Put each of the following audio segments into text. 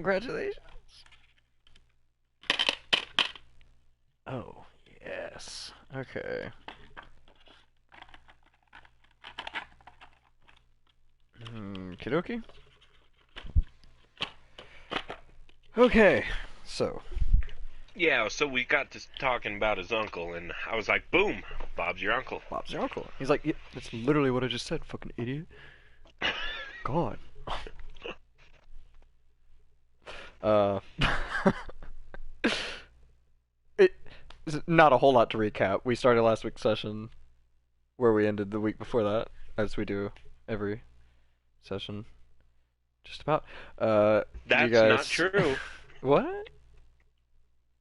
Congratulations. Oh, yes. Okay. Kidoki? Okay, so. Yeah, so we got to talking about his uncle, and I was like, boom, Bob's your uncle. Bob's your uncle. He's like, yeah, that's literally what I just said, fucking idiot. God. Uh. It's not a whole lot to recap. We started last week's session where we ended the week before that, as we do every session. Just about. You That's not guys. true, What?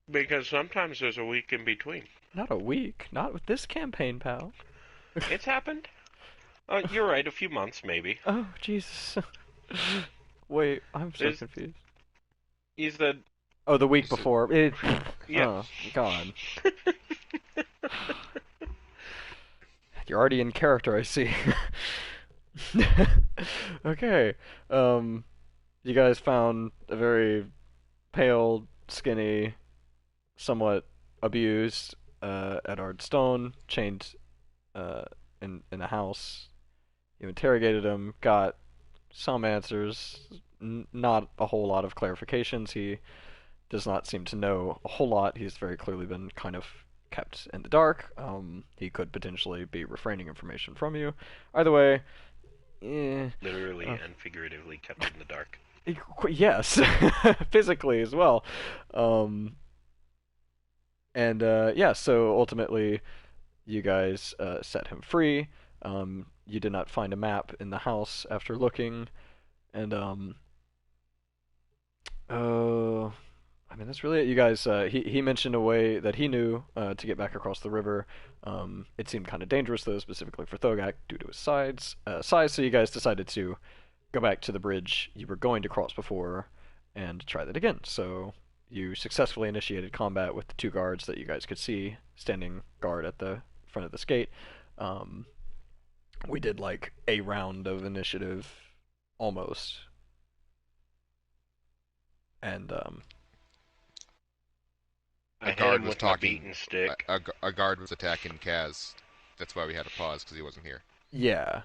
because sometimes there's a week in between. Not a week. Not with this campaign, pal. It's happened. You're right, a few months maybe. Oh, Jesus. Wait, I'm so There's, confused. you said, Oh, the week Is it- before. yeah. Oh, God. You're already in character, I see. Okay. You guys found a very pale, skinny, somewhat abused Edward Stone, chained in a house. You interrogated him, got some answers, not a whole lot of clarifications. He does not seem to know a whole lot. He's very clearly been kind of kept in the dark. He could potentially be refraining information from you. Either way, eh, Literally uh, and figuratively kept in the dark. yes, physically as well. Um, and yeah, so ultimately, you guys set him free. You did not find a map in the house after looking, and uh, I mean, that's really it. You guys, he mentioned a way that he knew to get back across the river. It seemed kind of dangerous, though, specifically for Thogak due to his size. So you guys decided to go back to the bridge you were going to cross before and try that again. So you successfully initiated combat with the two guards that you guys could see standing guard at the front of this gate. Um, we did like a round of initiative, almost, and I A hit guard him was with my talking. beaten stick. A guard was attacking Kaz. That's why we had to pause because he wasn't here. yeah,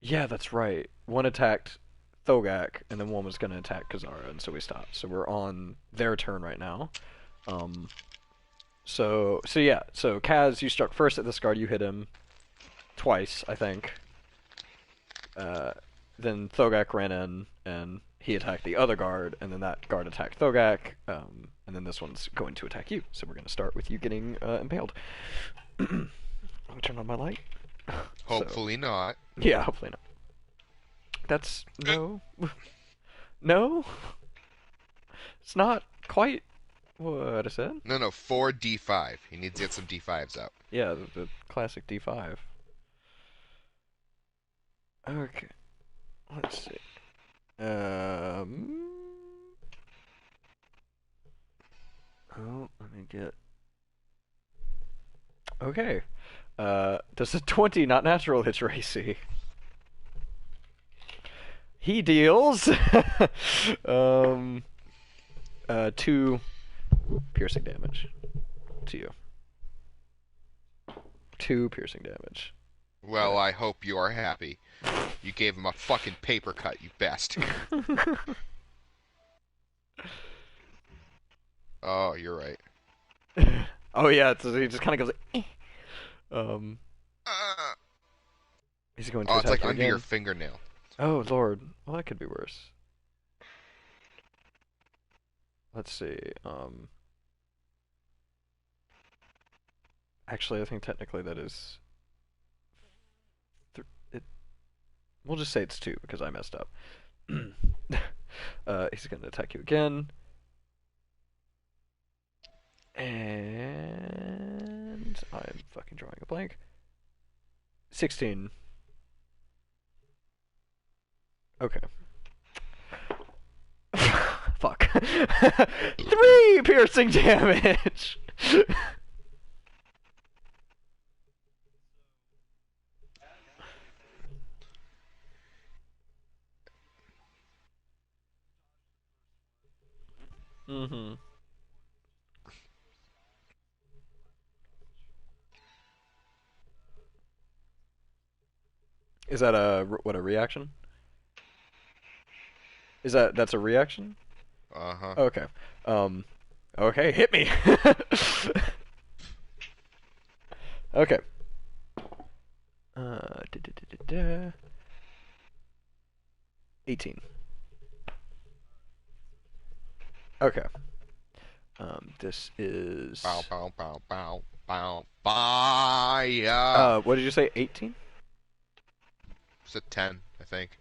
yeah, that's right. One attacked Thogak, and then one was going to attack Kazara, and so we stopped. So we're on their turn right now. Um, so yeah, so Kaz, you struck first at this guard. You hit him twice, I think. Uh, then Thogak ran in, and he attacked the other guard, and then that guard attacked Thogak, and then this one's going to attack you. So we're going to start with you getting impaled. Let me turn on my light. So, Hopefully not. yeah, hopefully not. That's no, no. It's not quite what I said. No, no, 4d5. He needs to get some d5s out. Yeah, the classic D5. Okay, let's see. Um. Oh, let me get. Okay. Does a 20 not natural hit your AC? He deals um 2 piercing damage to you. 2 piercing damage. Well, I hope you are happy. You gave him a fucking paper cut, you bastard. Oh, you're right. Oh yeah, so he just kind of goes like, eh. Uh, He's going to oh, it's attack like you under your again. fingernail. Oh lord, well that could be worse. Let's see. Actually, I think technically that is. It. We'll just say it's 2 because I messed up. He's going to attack you again. And I'm fucking drawing a blank. 16. Okay. Fuck. 3 piercing damage! Mm-hmm. Is that a reaction? That's a reaction? Uh-huh. Okay. Um. Okay, hit me. Okay. Da, da, da, da, da. 18. Okay. This Bow, is. bow, bow, bow, bow, fire. What did you say? 18? It's a 10, I think.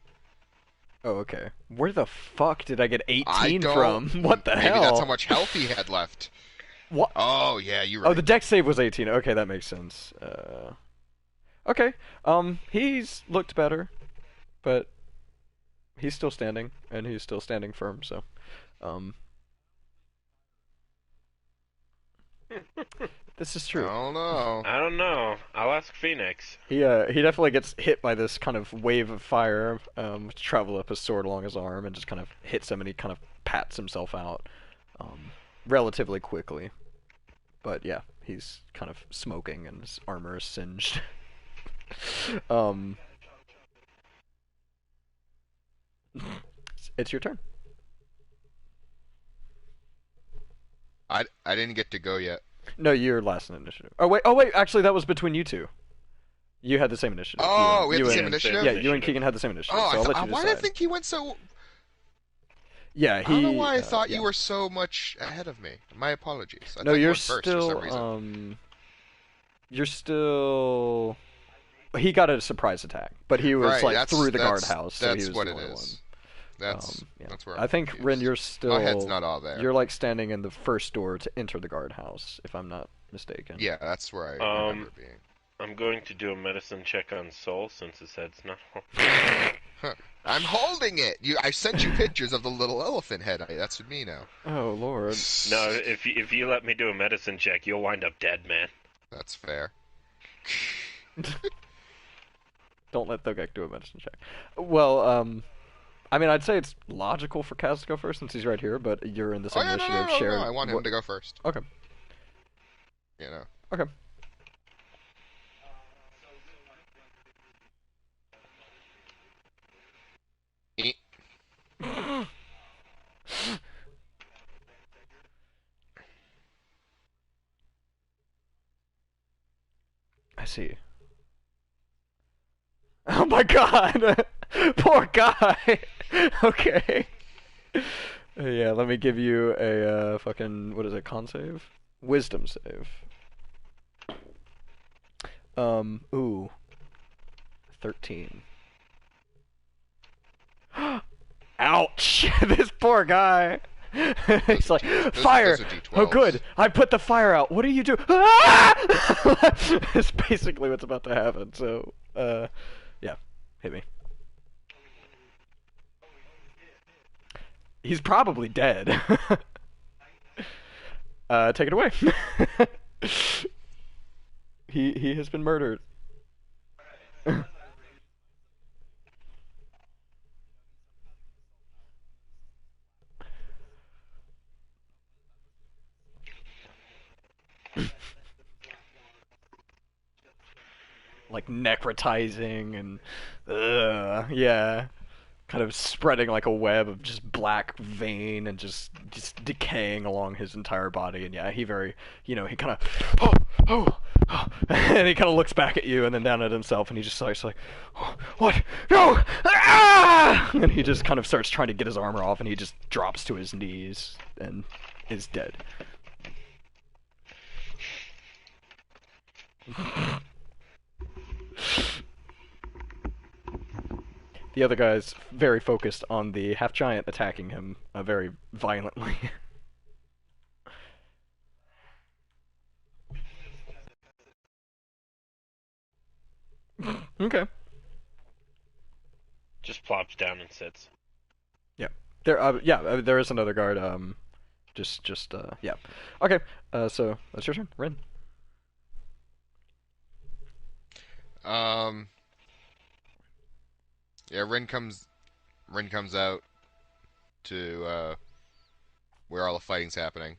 Oh, okay. Where the fuck did I get I 18 don't. from? What the Maybe that's how hell? much health he had left. What? Oh, yeah, you're Oh, right. the deck save was 18. Okay, that makes sense. Okay. He's looked better, but he's still standing, and he's still standing firm. So, um, this is I true. don't know. I don't know. I'll ask Phoenix. He definitely gets hit by this kind of wave of fire, travel up his sword along his arm, and just kind of hits him, and he kind of pats himself out, relatively quickly. But yeah, he's kind of smoking, and his armor is singed. um, it's your turn. I didn't get to go yet. No, you're last in initiative. Oh wait, actually, that was between you two. You had the same initiative. Oh, we had You the and same initiative? yeah, you and Keegan had the same initiative. Oh, So I'll let you why did I decide. think he went so... Yeah, I don't know he. why I thought Yeah. you were so much ahead of me. My apologies. I No, thought you you're went first for some still. reason. You're still. He got a surprise attack, but he was Right, like that's through the guardhouse, so he that's was what the it only one. is. That's Yeah. that's where I'm I think Rin, confused. My head's not all there. you're like standing in the first door to enter the guardhouse, if I'm not mistaken. Yeah, that's where I Um, remember being. I'm going to do a medicine check on Soul since his head's not. Huh. I'm holding it. I sent you pictures of the little elephant head. That's with me now. Oh Lord. No, if you let me do a medicine check, you'll wind up dead, man. That's fair. Don't let Thogek do a medicine check. Well, I mean, I'd say it's logical for Kaz to go first since he's right here, but you're in the Oh same yeah, initiative. no. Shared. I want him to go first. Okay. You know. Okay. Eh. I see. Oh my God! Poor guy. Okay. Yeah, let me give you a fucking what is it? Con save? Wisdom save. Ooh, 13. Ouch! This poor guy. He's like, fire! Those are D12s. Oh, good. I put the fire out. What do you do? Ah! That's basically what's about to happen. So, yeah, hit me. He's probably dead. Take it away. He has been murdered. Like necrotizing and yeah, kind of spreading like a web of just black vein and just decaying along his entire body. And yeah, he very, he kind of and he kind of looks back at you and then down at himself, and he just starts like, oh, what? No! Ah! And he just kind of starts trying to get his armor off, and he just drops to his knees and is dead. The other guy's very focused on the half giant attacking him very violently. Okay. Just plops down and sits. Yeah. There is another guard. Yeah. Okay. So that's your turn, Rin. Um. Yeah, Rin comes out to where all the fighting's happening.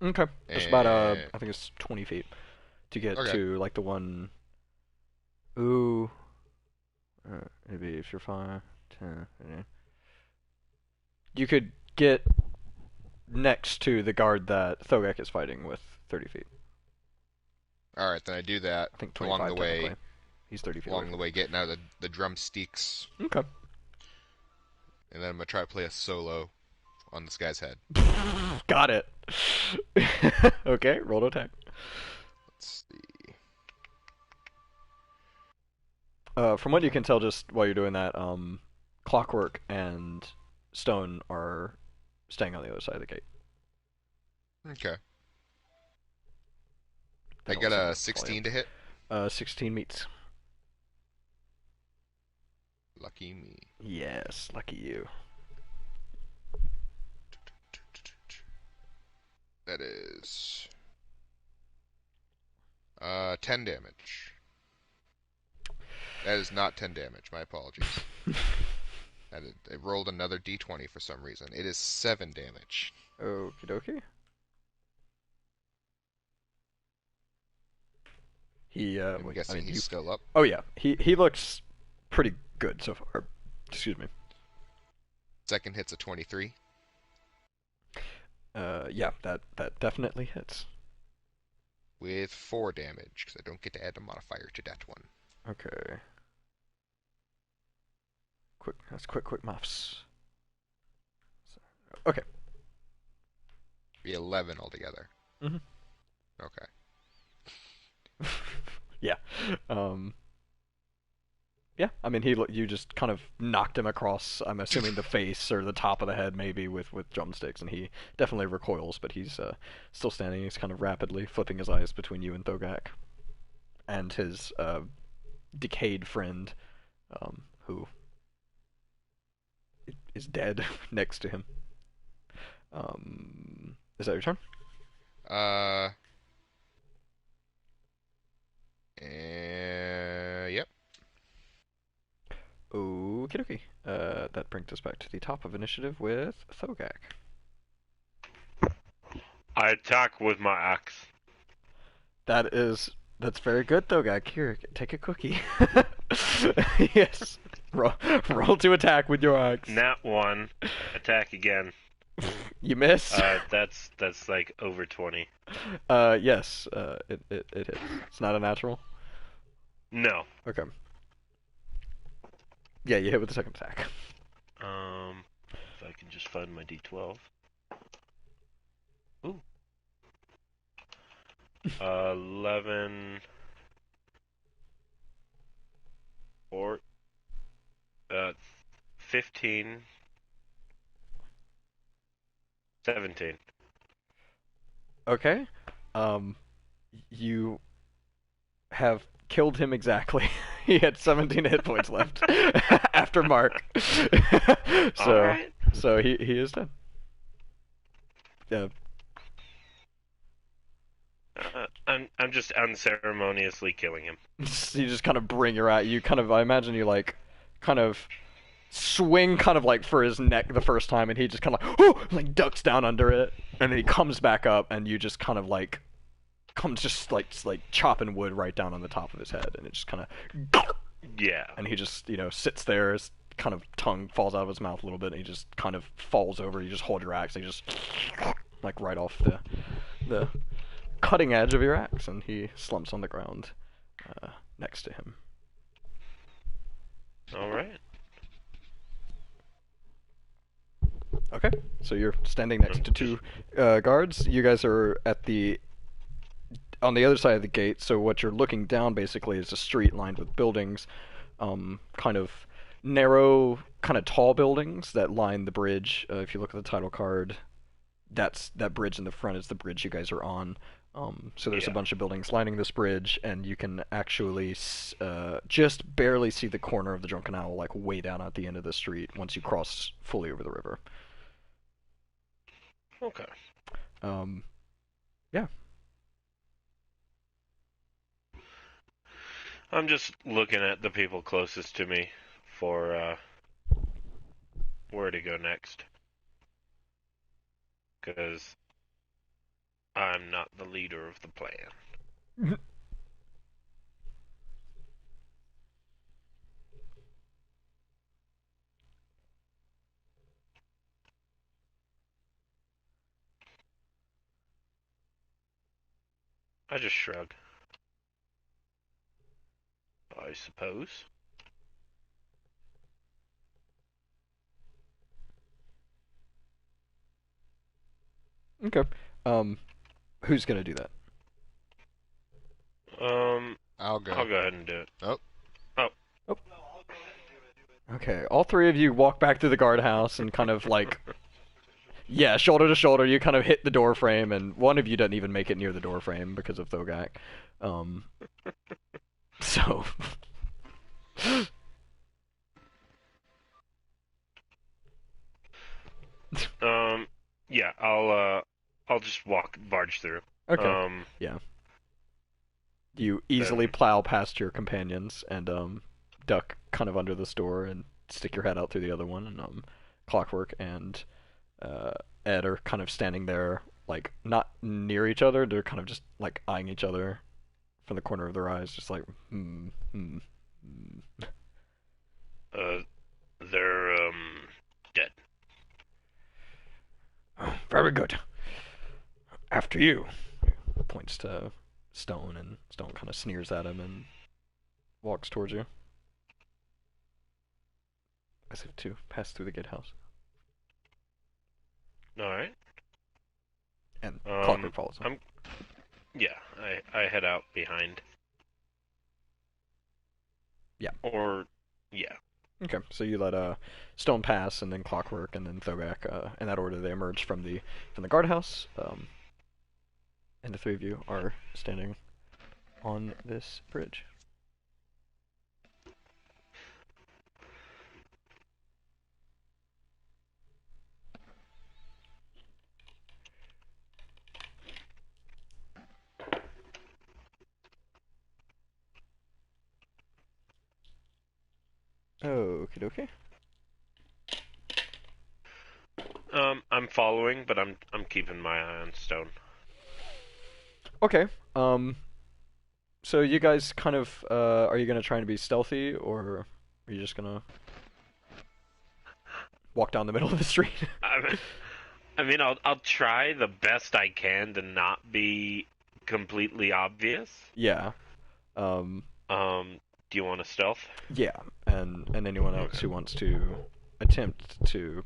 Okay. It's about And I think it's 20 feet to get okay, to like the one. Ooh. Maybe if you're 5, 10. Yeah. You could get next to the guard that Thogak is fighting with 30 feet. all right, then I do that I think along 25 the technically. way. He's 30 feet away Along the from way, getting out of the drumsticks, him. Okay. and then I'm gonna try to play a solo on this guy's head. Got it. Okay, roll to attack. Let's see. From what you can tell, just while you're doing that, Clockwork and Stone are staying on the other side of the gate. Okay, They I don't got seem a to follow 16 to hit. you. 16 meets. Lucky me. Yes, lucky you. That is 10 damage. That is not 10 damage. My apologies. I rolled another d20 for some reason. It is 7 damage. Okie dokie. I'm guessing he's still up. Oh yeah, he looks pretty good so far. Excuse me. Second hit's a 23. Yeah, that definitely hits. With 4 damage, because I don't get to add a modifier to that one. Okay. That's quick maths. Okay. Be 11 altogether. Mhm. Okay. Yeah. Um. Yeah. I mean, you just kind of knocked him across. I'm assuming the face or the top of the head, maybe with drumsticks, and he definitely recoils. But he's still standing. He's kind of rapidly flipping his eyes between you and Thogak, and his decayed friend, who is dead next to him. Is that your turn? Uh, yep. Okie dokie. That brings us back to the top of initiative with Thogak. I attack with my axe. That's very good, Thogak. Here, take a cookie. Yes. Roll to attack with your axe. Nat 1. Attack again. You miss. That's like over 20. Yes. It hits. It's not a natural. No. Okay. Yeah, you hit with the second attack. If I can just find my D12. Ooh. 11. 4. 15. 17. Okay. You have killed him exactly. He had 17 hit points left after Mark. So, Alright. so he is dead. Yeah. I'm just unceremoniously killing him. You just kind of bring your at you kind of I imagine you like kind of swing kind of like for his neck the first time and he just kind of like ducks down under it and then he comes back up and you just kind of like comes just like chopping wood right down on the top of his head and it just kind of Yeah. and he just sits there, his kind of tongue falls out of his mouth a little bit and he just kind of falls over. You just hold your axe and you just like right off the cutting edge of your axe and he slumps on the ground next to him. Alright. Okay, so you're standing next to two guards. You guys are on the other side of the gate, so what you're looking down basically is a street lined with buildings, kind of narrow, kind of tall buildings that line the bridge. If you look at the title card, that bridge in the front is the bridge you guys are on. So there's a bunch of buildings lining this bridge, and you can actually just barely see the corner of the Drunken Owl, like way down at the end of the street once you cross fully over the river. Okay. Yeah. I'm just looking at the people closest to me for where to go next. because I'm not the leader of the plan. I just shrug. I suppose. Okay. Um, who's gonna do that? I'll go. I'll go ahead and do it. Oh, Oh, Oh, okay. All three of you walk back to the guardhouse and kind of like, yeah, shoulder to shoulder. You kind of hit the door frame, and one of you doesn't even make it near the door frame because of Thogak. Um, so um, yeah, I'll just barge through. okay, Um, yeah. You easily then, plow past your companions and duck kind of under this door and stick your head out through the other one. And Clockwork and uh, Ed are kind of standing there, like not near each other. They're kind of just like eyeing each other from the corner of their eyes, just like hmm, hmm, hmm. uh, they're, dead. Very good. After you. Points to Stone, and Stone kind of sneers at him and walks towards you as if to pass through the gatehouse. Alright. And Clockwork follows him. I'm, yeah, I head out behind. Yeah. Or, yeah. Okay, so you let Stone pass, and then Clockwork, and then Thogak. In that order, they emerge from the guardhouse. And the three of you are standing on this bridge. Okie dokie. I'm following, but I'm keeping my eye on Stone. Okay. So you guys kind of are you gonna try and be stealthy, or are you just gonna walk down the middle of the street? I mean, I'll try the best I can to not be completely obvious. Yeah. Um. Do you want a stealth? Yeah. And anyone else Okay. who wants to attempt to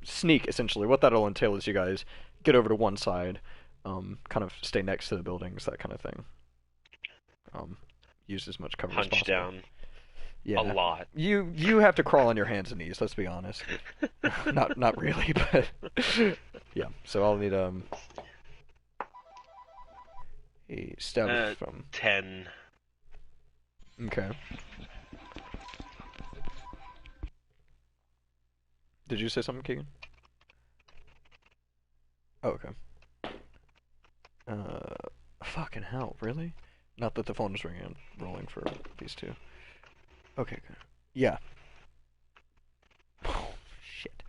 sneak, essentially, what that'll entail is you guys get over to one side, kind of stay next to the buildings, that kind of thing. Um, use as much cover as Hunch possible. down Yeah. a lot. You have to crawl on your hands and knees. Let's be honest. Not really, but yeah. So I'll need a stealth from. 10. Okay. Did you say something, Keegan? Oh, okay. Fucking hell, really? Not that the phone is ringing. I'm rolling for these two. Okay, good. Yeah. Oh, shit.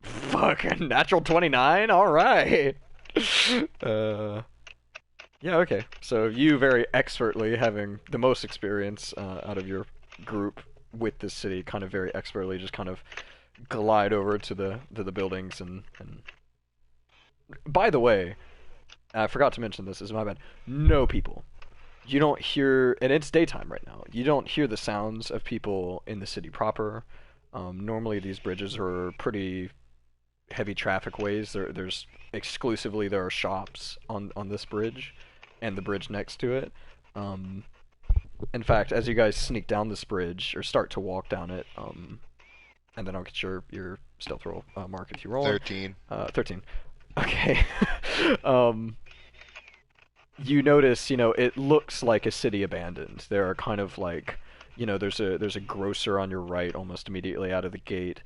Fucking natural 29? Alright. Uh, yeah, okay. So you very expertly, having the most experience out of your group with this city, kind of very expertly just kind of glide over to the buildings and by the way, I forgot to mention this, is my bad. No people. You don't hear, and it's daytime right now. You don't hear the sounds of people in the city proper. Normally, these bridges are pretty heavy traffic ways. There are shops on this bridge, and the bridge next to it. Um, in fact, as you guys sneak down this bridge or start to walk down it, and then I'll get your stealth roll mark if you roll. 13. 13. Okay. um, you notice, it looks like a city abandoned. There are kind of like, there's a grocer on your right, almost immediately out of the gate.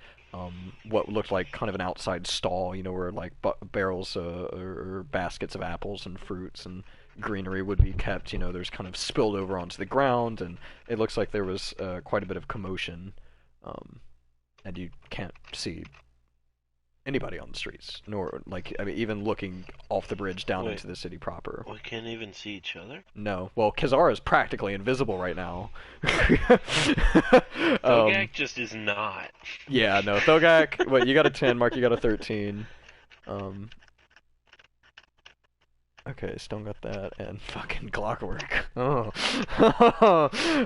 What looked like kind of an outside stall, where like barrels or baskets of apples and fruits and greenery would be kept. There's kind of spilled over onto the ground, and it looks like there was quite a bit of commotion, um, and you can't see anybody on the streets, nor like I mean even looking off the bridge down Wait, into the city proper. we can't even see each other? No, well, Kazara is practically invisible right now. um, Thogak just is not. yeah, no, Thogak. What you got a 10, Mark? You got a 13. Um, okay, Stone got that, and fucking Clockwork. Oh,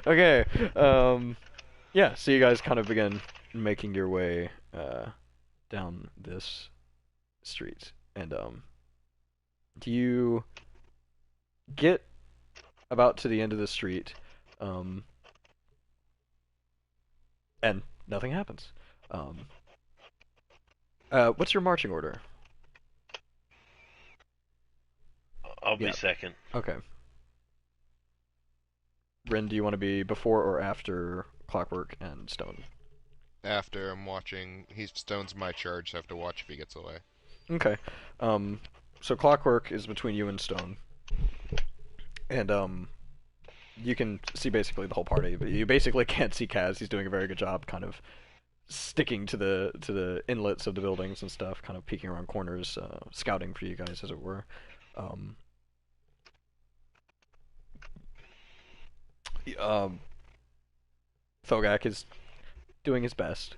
okay. Yeah. So you guys kind of begin making your way down this street, and you get about to the end of the street, um, and nothing happens. Um, what's your marching order? I'll be Yeah. second. Okay. Rin, do you want to be before or after Clockwork and Stone? After I'm watching, Stone's my charge, so I have to watch if he gets away. Okay. So Clockwork is between you and Stone, and you can see basically the whole party, but you basically can't see Kaz. He's doing a very good job, kind of sticking to the inlets of the buildings and stuff, kind of peeking around corners, scouting for you guys, as it were. Um, um, Thogak is doing his best.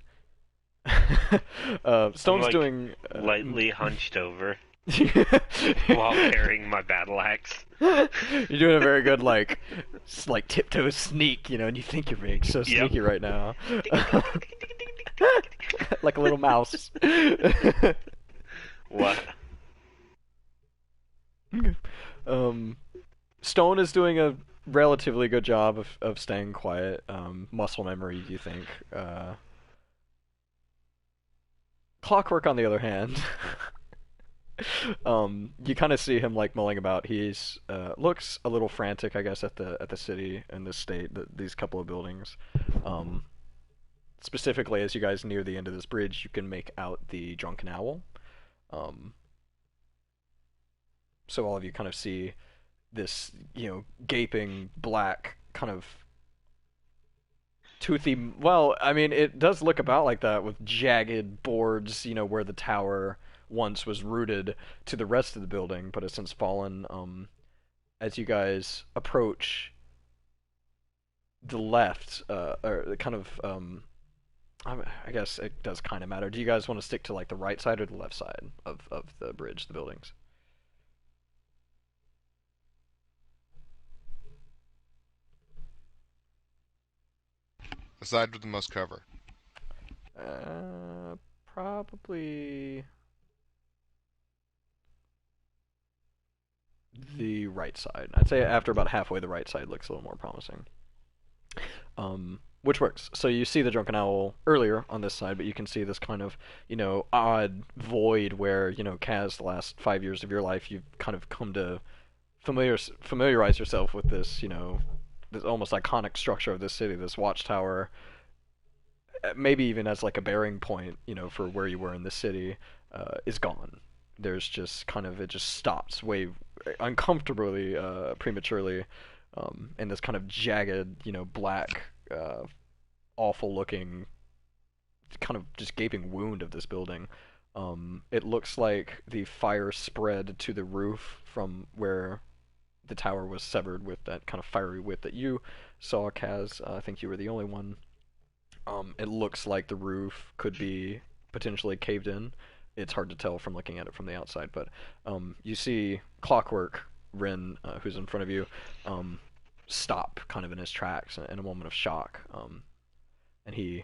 Stone's like, doing lightly hunched over You're while carrying my battle axe. doing a very good like tiptoe sneak, and you think you're being so sneaky right now, like a little mouse. What? Okay. Stone is doing a relatively good job of staying quiet. Muscle memory, do you think? Clockwork, on the other hand, you kind of see him like mulling about. He's looks a little frantic, I guess, at the city and the state, these couple of buildings. Um, Specifically, as you guys near the end of this bridge, you can make out the drunken owl. Um, so all of you kind of see this, gaping black kind of toothy. Well, I mean, it does look about like that with jagged boards, where the tower once was rooted to the rest of the building, but has since fallen. As you guys approach the left, or kind of, I guess it does kind of matter. Do you guys want to stick to like the right side or the left side of the bridge, the buildings? The side with the most cover. Probably the right side. I'd say after about halfway, the right side looks a little more promising. Which works. So you see the drunken owl earlier on this side, but you can see this kind of, odd void where, Kaz, the last 5 years of your life, you've kind of come to familiarize yourself with this, this almost iconic structure of this city, this watchtower, maybe even as like a bearing point, for where you were in the city, is gone. There's just kind of, it just stops way uncomfortably, prematurely, in this kind of jagged, black, awful looking, kind of just gaping wound of this building. It looks like the fire spread to the roof from where the tower was severed with that kind of fiery whip that you saw, Kaz. I think you were the only one. It looks like the roof could be potentially caved in. It's hard to tell from looking at it from the outside, but you see Clockwork, Rin, who's in front of you, stop kind of in his tracks in a moment of shock, and he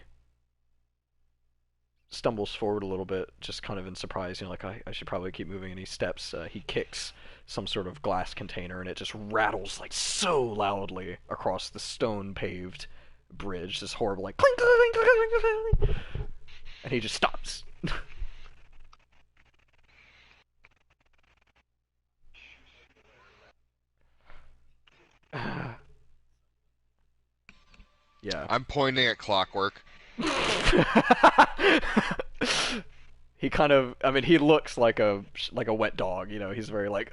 stumbles forward a little bit, just kind of in surprise, like I should probably keep moving, and he steps, he kicks some sort of glass container, and it just rattles like so loudly across the stone paved bridge, this horrible like clink, clink, clink, clink, clink, clink, and he just stops. Yeah. I'm pointing at Clockwork. He kind of, I mean, he looks like a wet dog. He's very like,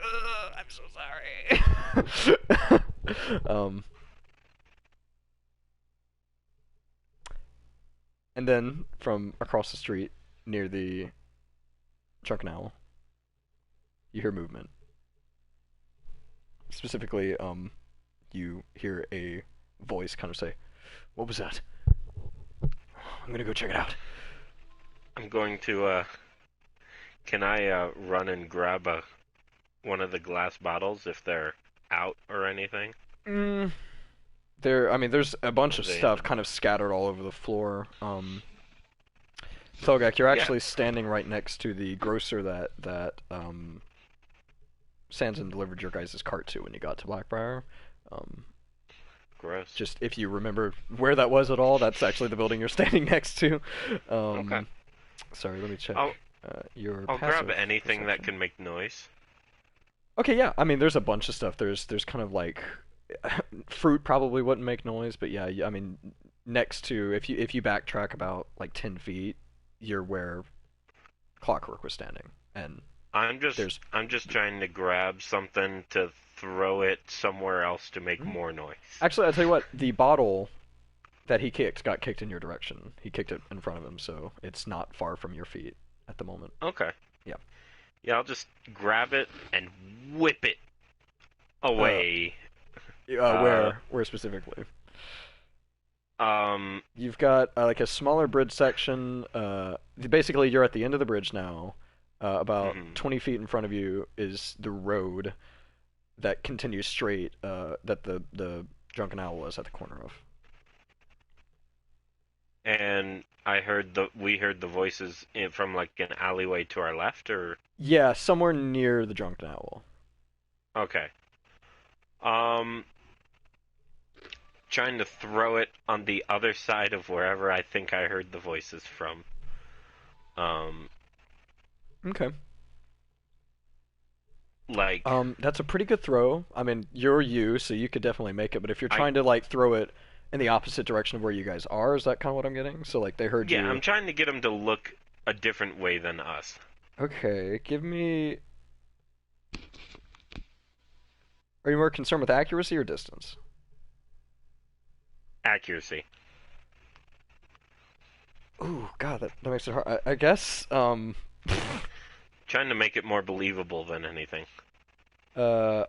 I'm so sorry. And then from across the street near the drunken owl, you hear movement. Specifically, you hear a voice kind of say, "What was that? I'm gonna go check it out." I'm going to, can I, run and grab one of the glass bottles if they're out or anything? Mm, I mean, there's a bunch of They, stuff kind of scattered all over the floor. Thogak, you're yeah, actually standing right next to the grocer that Sanson delivered your guys' cart to when you got to Blackbriar. Um, gross. just if you remember where that was at all, that's actually the building you're standing next to. Okay. Um, sorry, let me check I'll, your I'll grab passive anything that perception. can make noise. Okay, yeah. I mean, there's a bunch of stuff. There's kind of like fruit probably wouldn't make noise, but yeah. I mean, next to if you backtrack about like 10 feet, you're where Clockwork was standing, and there's I'm just trying to grab something to throw it somewhere else to make Mhm. more noise. Actually, I'll tell you what. The bottle that he kicked got kicked in your direction. He kicked it in front of him, so it's not far from your feet at the moment. Okay. Yeah. Yeah, I'll just grab it and whip it Uh, away. Uh, where specifically? um, You've got like a smaller bridge section. Basically, you're at the end of the bridge now. About mhm. 20 feet in front of you is the road that continues straight. That the drunken owl was at the corner of. And we heard the voices from like an alleyway to our left, or Yeah, somewhere near the drunken owl. okay. Um, trying to throw it on the other side of wherever I think I heard the voices from. Um, Okay. like That's a pretty good throw. I mean, you're you, so you could definitely make it. But if you're I trying to like throw it in the opposite direction of where you guys are, is that kind of what I'm getting? So like they heard yeah, you. I'm trying to get them to look a different way than us. Okay, give me. Are you more concerned with accuracy or distance? Accuracy. Ooh, God, that makes it hard. I guess. Trying to make it more believable than anything. Uh,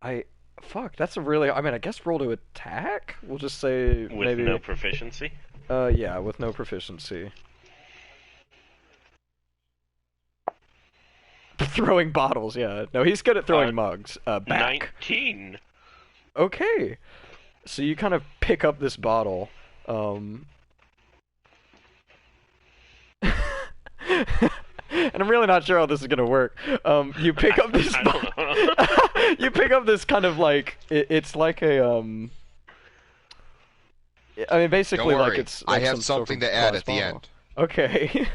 I. Fuck, that's a really. I mean, I guess roll to attack. We'll just say With no maybe. proficiency? Yeah, with no proficiency. Throwing bottles, yeah. No, he's good at Uh, throwing mugs. Back. 19. Okay. So you kind of pick up this bottle. Um, and I'm really not sure how this is gonna work. You pick up this. I don't know. You pick up this kind of like it's like a I mean Don't basically like worry, it's I like have some sort something of to add glass at the bottle. end. Okay.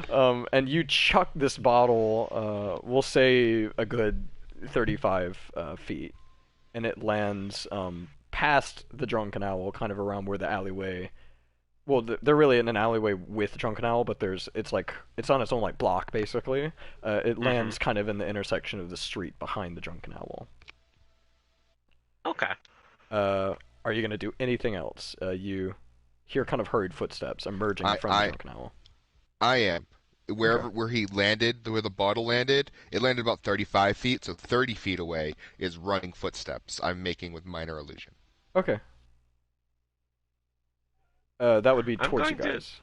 And you chuck this bottle. We'll say a good 35 feet, and it lands past the drunken owl, kind of around where the alleyway. Well, they're really in an alleyway with Drunken Owl, but it's on its own like block basically. It hmm lands kind of in the intersection of the street behind the Drunken Owl. Okay. Uh, are you gonna do anything else? You hear kind of hurried footsteps emerging I from the I Drunken Owl. I am. Okay. Where he landed, where the bottle landed, it landed about 35 feet, so 30 feet away is running footsteps I'm making with minor illusion. Okay. That would be I'm towards you going to. guys.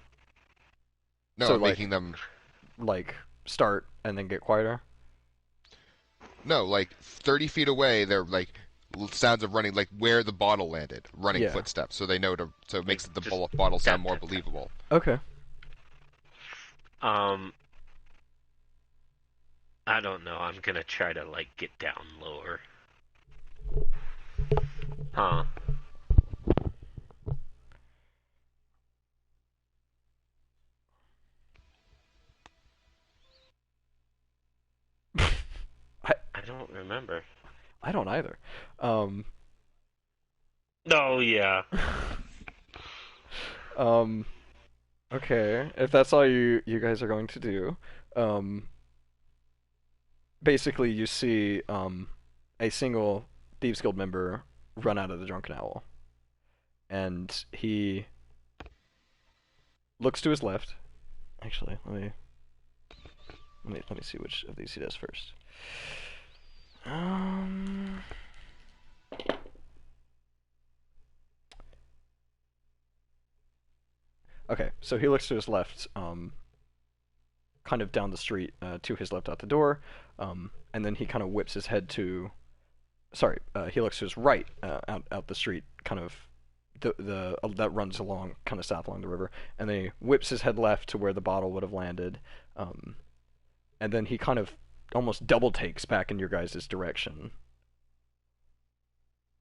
No, So I'm making like them. like start and then get quieter. No, like 30 feet away, they're like sounds of running, like where the bottle landed, running Yeah. footsteps, so they know to. So it Like, makes the just bottle sound tap, more tap, tap. believable. Okay. Um, I don't know. I'm gonna try to, like, get down lower. Huh. I I don't remember. I don't either. Um. Oh, yeah. um. Okay, if that's all you guys are going to do, um, basically you see a single Thieves Guild member run out of the Drunken Owl, and he looks to his left. Actually, let me see which of these he does first. Um. Okay, so he looks to his left, kind of down the street, to his left out the door, and then he kind of whips his head to. Sorry, he looks to his right, out the street, kind of the that runs along kind of south along the river, and then he whips his head left to where the bottle would have landed, um, and then he kind of almost double takes back in your guys' direction,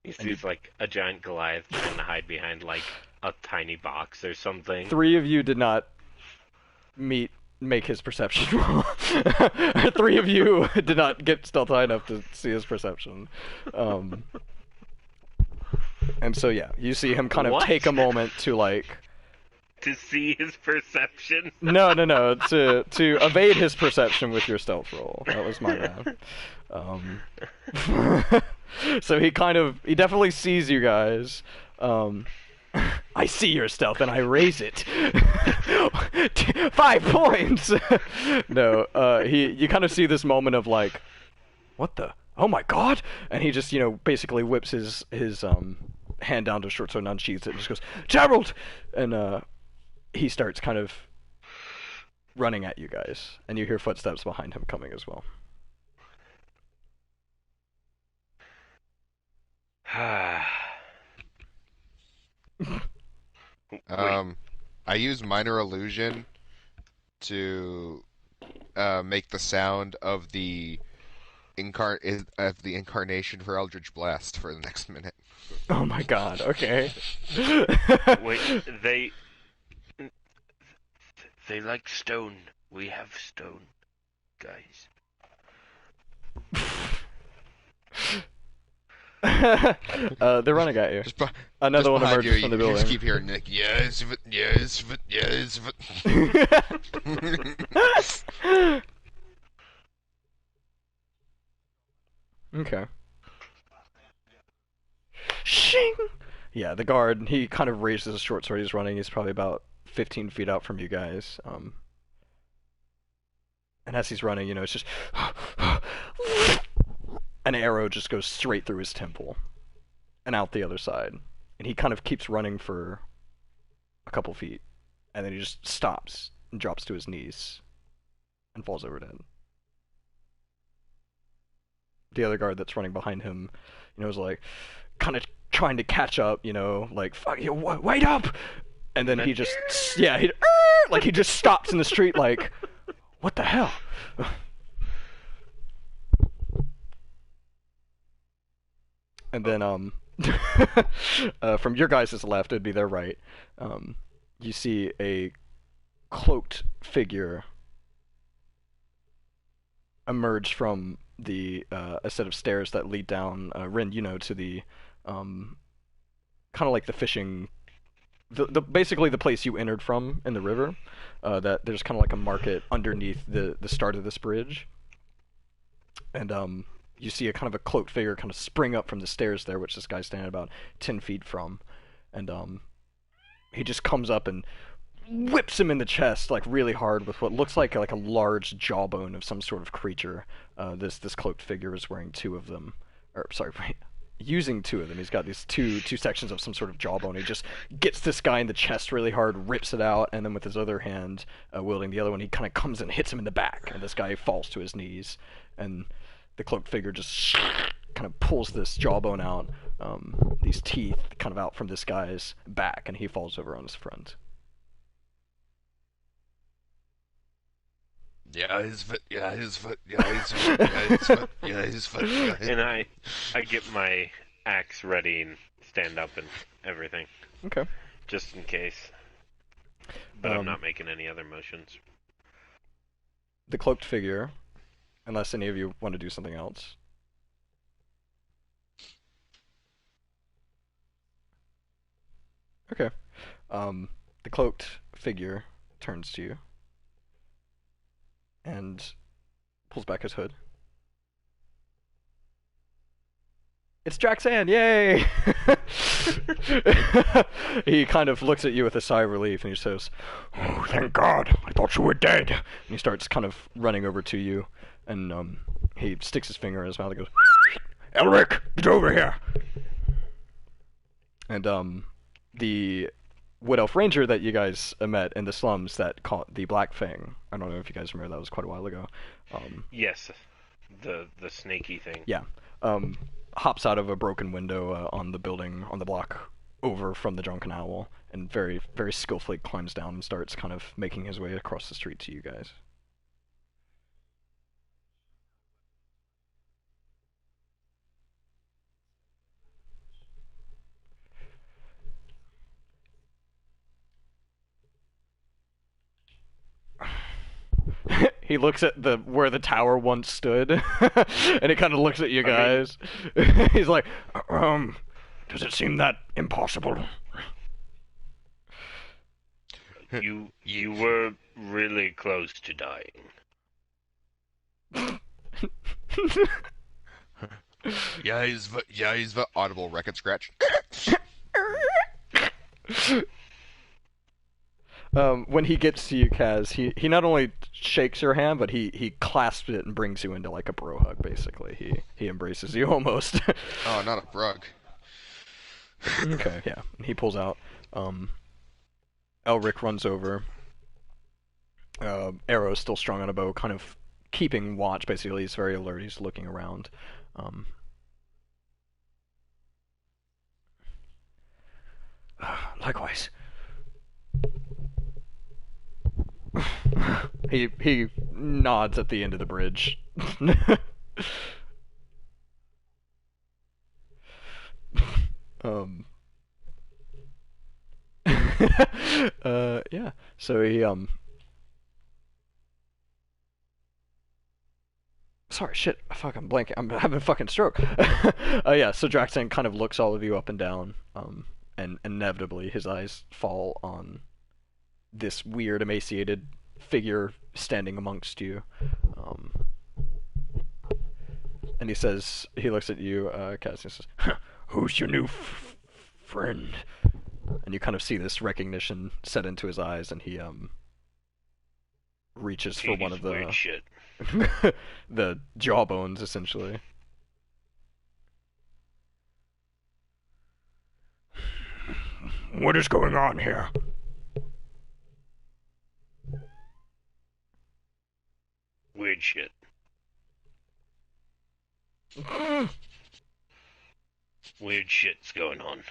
He and you sees like a giant Goliath trying to hide behind like a tiny box or something. three of you did not make his perception roll. Three of you did not get stealth high enough to see his perception. Um, and so yeah, you see him kind of What? take a moment to like To see his perception. no to evade his perception with your stealth roll. That was my bad. Um, so he definitely sees you guys. I see your stealth and I raise it. 5 points. No, you kind of see this moment of like, what the? Oh my god! And he just basically whips his hand down to short sword and unsheathes it and just goes, Gerald! And he starts kind of running at you guys, and you hear footsteps behind him coming as well. Wait, I use minor illusion to make the sound of the incarnation for Eldritch Blast for the next minute. Oh my god, okay. wait, they like stone. We have stone, guys. They're running at you. Just, be- Another just one behind emerges you, from the you just building. keep hearing Nick. Yes, but yes, but yes, but. Okay. Shing! Yeah, the guard, he kind of raises his short sword. He's running. He's probably about 15 feet out from you guys. And as he's running, it's just. An arrow just goes straight through his temple and out the other side. And he kind of keeps running for a couple feet. And then he just stops and drops to his knees and falls over dead. The other guard that's running behind him, is like, kind of trying to catch up, like, fuck you, wait up! And then he just, yeah, he just stops in the street, like, what the hell? And then, from your guys' left, it'd be their right, you see a cloaked figure emerge from a set of stairs that lead down, Rin, to the kind of like the fishing, the basically the place you entered from in the river. That there's kind of like a market underneath the start of this bridge, and you see a kind of a cloaked figure kind of spring up from the stairs there, which this guy's standing about 10 feet from, and he just comes up and whips him in the chest like really hard with what looks like a large jawbone of some sort of creature. This cloaked figure is wearing two of them, or sorry, using two of them. He's got these two sections of some sort of jawbone. He just gets this guy in the chest really hard, rips it out, and then with his other hand, wielding the other one, he kind of comes and hits him in the back, and this guy falls to his knees, and the cloaked figure just kind of pulls this jawbone out, these teeth kind of out from this guy's back, and he falls over on his front. Yeah, his foot. Yeah, his foot. Yeah, his foot. Yeah, his foot. Yeah, his foot. Yeah, his... And I get my axe ready and stand up and everything, Okay. just in case. But I'm not making any other motions. The cloaked figure, unless any of you want to do something else. Okay. The cloaked figure turns to you and pulls back his hood. It's Jaxan, yay! He kind of looks at you with a sigh of relief and he says, "Oh, thank God, I thought you were dead." And he starts kind of running over to you, and he sticks his finger in his mouth and goes, "Elric, get over here!" And the Wood Elf Ranger that you guys met in the slums that caught the Black Fang, I don't know if you guys remember, that was quite a while ago. Yes, the snaky thing. Yeah. Hops out of a broken window on the building on the block over from the Drunken Owl and very, very skillfully climbs down and starts kind of making his way across the street to you guys. He looks at the where the tower once stood, and he kind of looks at you guys. He's like, does it seem that impossible? You were really close to dying. He's the audible record scratch. When he gets to you, Kaz, he not only shakes your hand, but he clasps it and brings you into like a bro hug. Basically, he embraces you almost. Oh, not a brug. Okay, yeah. He pulls out. Elric runs over. Arrow's still strung on a bow, kind of keeping watch. Basically, he's very alert. He's looking around. Likewise. He nods at the end of the bridge. Yeah. So he Sorry, shit. Fuck, I'm blanking. I'm having a fucking stroke. Yeah. So Draxan kind of looks all of you up and down, and inevitably his eyes fall on this weird, emaciated figure standing amongst you. And he looks at you, Cass, and says, "Who's your new friend?" And you kind of see this recognition set into his eyes, and he reaches for one of the weird shit. the jawbones, essentially. What is going on here? Weird shit. Weird shit's going on.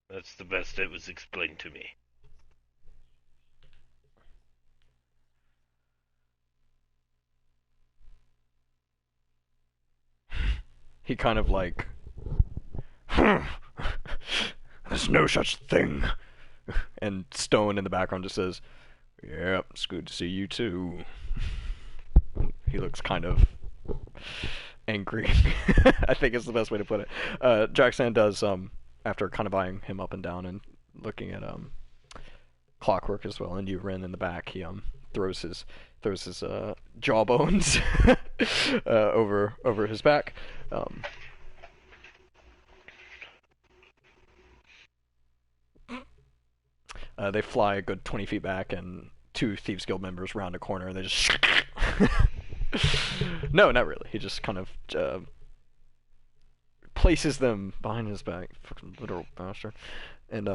That's the best it was explained to me. He kind of like, there's no such thing. And Stone in the background just says, "Yep, it's good to see you too." He looks kind of angry. I think is the best way to put it. Draxan does, after kind of eyeing him up and down and looking at Clockwork as well, and you Ren in the back, he throws his jawbones over his back. They fly a good 20 feet back, and two Thieves Guild members round a corner, and they just... No, not really. He just kind of places them behind his back. Fucking literal bastard. And,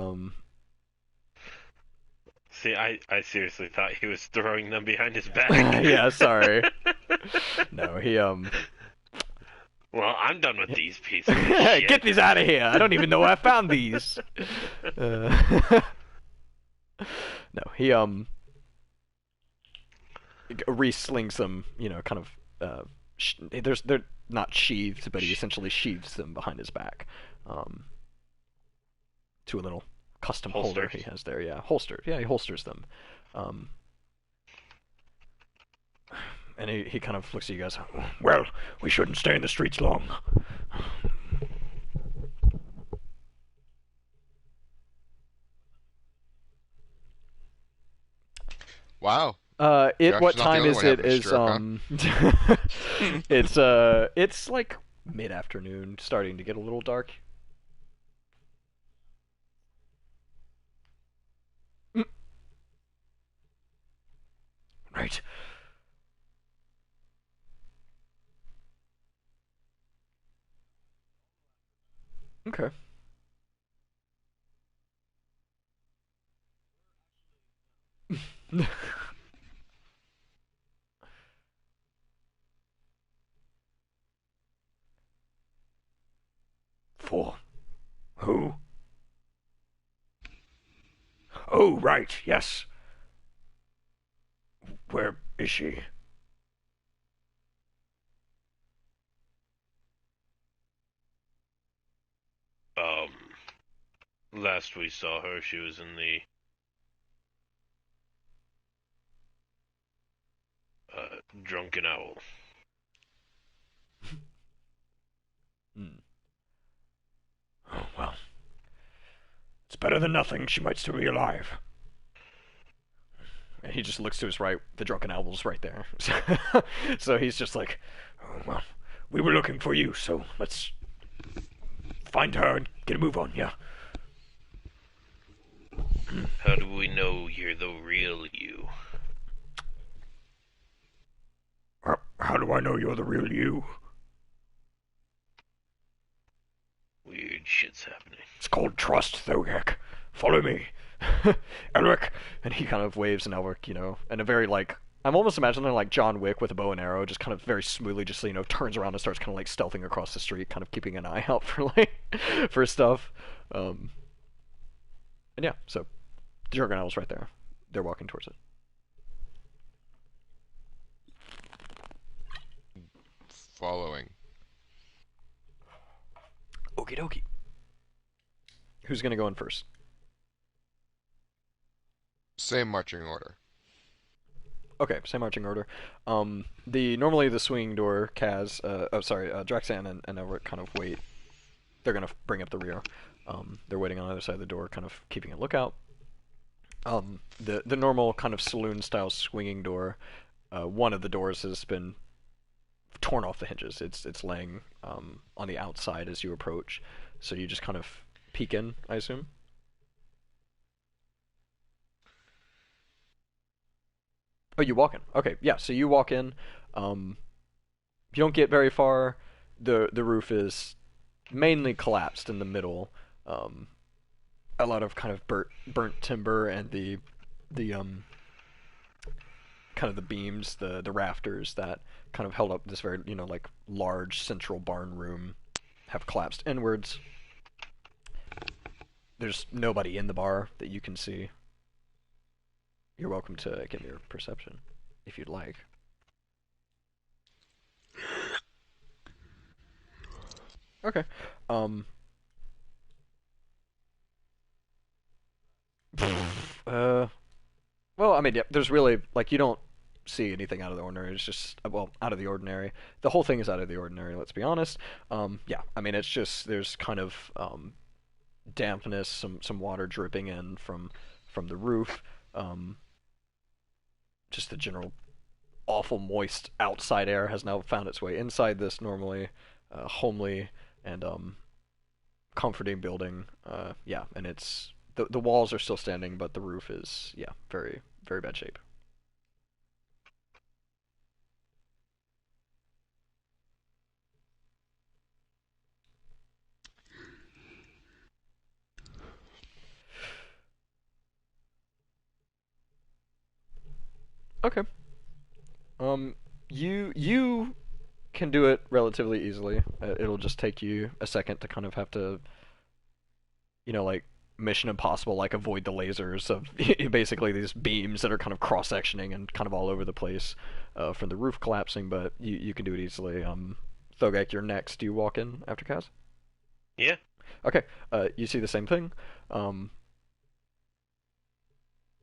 See, I seriously thought he was throwing them behind his back. Yeah, sorry. No, he, Well, I'm done with these pieces of shit. Get these out of here! I don't even know where I found these! No, he, re-slings them, kind of, they're not sheathed, but he essentially sheathes them behind his back, to a little custom holder he has there. Yeah, holstered. Yeah, he holsters them. And he kind of looks at you guys. "Well, we shouldn't stay in the streets long." Wow. What Josh is not the time only is one it? having a Is stroke, huh? it's like mid-afternoon, starting to get a little dark. Mm, right. Okay. For who? Oh, right. Yes. Where is she? Um, Last we saw her, she was in the Drunken Owl. Hmm. Oh, well, it's better than nothing. She might still be alive. And he just looks to his right. The drunken owl's right there. So he's just like, oh, well, we were looking for you, so let's find her and get a move on, yeah. How do we know you're the real you? How do I know you're the real you? Weird shit's happening. It's called trust, Thogek. Follow me. Elric. And he kind of waves an Elric, and a very, like, I'm almost imagining, like, John Wick with a bow and arrow, just kind of very smoothly, just, turns around and starts kind of, like, stealthing across the street, kind of keeping an eye out for, like, for stuff. Um, and yeah, so, the Jurgen Owl's right there. They're walking towards it. Following. Okie dokie. Who's gonna go in first? Same marching order. Okay, same marching order. Normally the swinging door, Draxan and Everett kind of wait. They're gonna bring up the rear. They're waiting on the other side of the door, kind of keeping a lookout. The normal kind of saloon style swinging door, one of the doors has been torn off the hinges. It's laying on the outside as you approach, so you just kind of peek in, I assume. Oh, you walk in. Okay, yeah. So you walk in. Um, you don't get very far. The roof is mainly collapsed in the middle. Um, a lot of kind of burnt timber and the kind of the beams, the rafters that kind of held up this very like large central barn room have collapsed inwards. There's nobody in the bar that you can see. You're welcome to give me your perception if you'd like. Okay. Um. Uh. Well, I mean, yeah, there's really like you don't see anything out of the ordinary. It's just well, out of the ordinary. The whole thing is out of the ordinary. Let's be honest. Yeah, I mean, it's just there's kind of dampness, some water dripping in from the roof. Um, just the general awful moist outside air has now found its way inside this normally homely and comforting building. Yeah, and it's the walls are still standing, but the roof is yeah very very bad shape. Okay. Um, you can do it relatively easily. It'll just take you a second to kind of have to like Mission Impossible, like avoid the lasers of basically these beams that are kind of cross sectioning and kind of all over the place from the roof collapsing. But you can do it easily. Thogak, you're next. Do you walk in after Kaz? Yeah. Okay. You see the same thing. Um,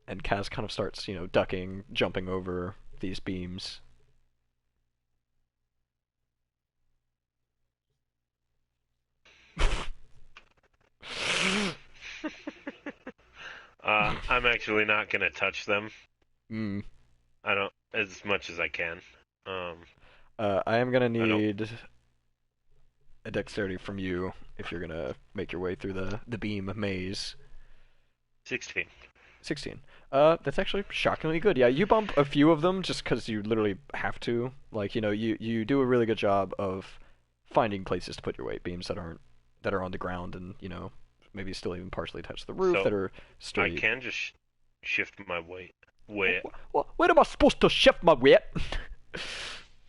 and Kaz kind of starts, ducking, jumping over these beams. I'm actually not gonna touch them. Mm. I don't as much as I can. Um, I am gonna I don't need a dexterity from you if you're gonna make your way through the beam maze. 16. 16. That's actually shockingly good. Yeah, you bump a few of them just because you literally have to. Like, you do a really good job of finding places to put your weight beams that are on the ground and, maybe still even partially touch the roof So that are I sturdy. can just shift my weight. Where am I supposed to shift my weight?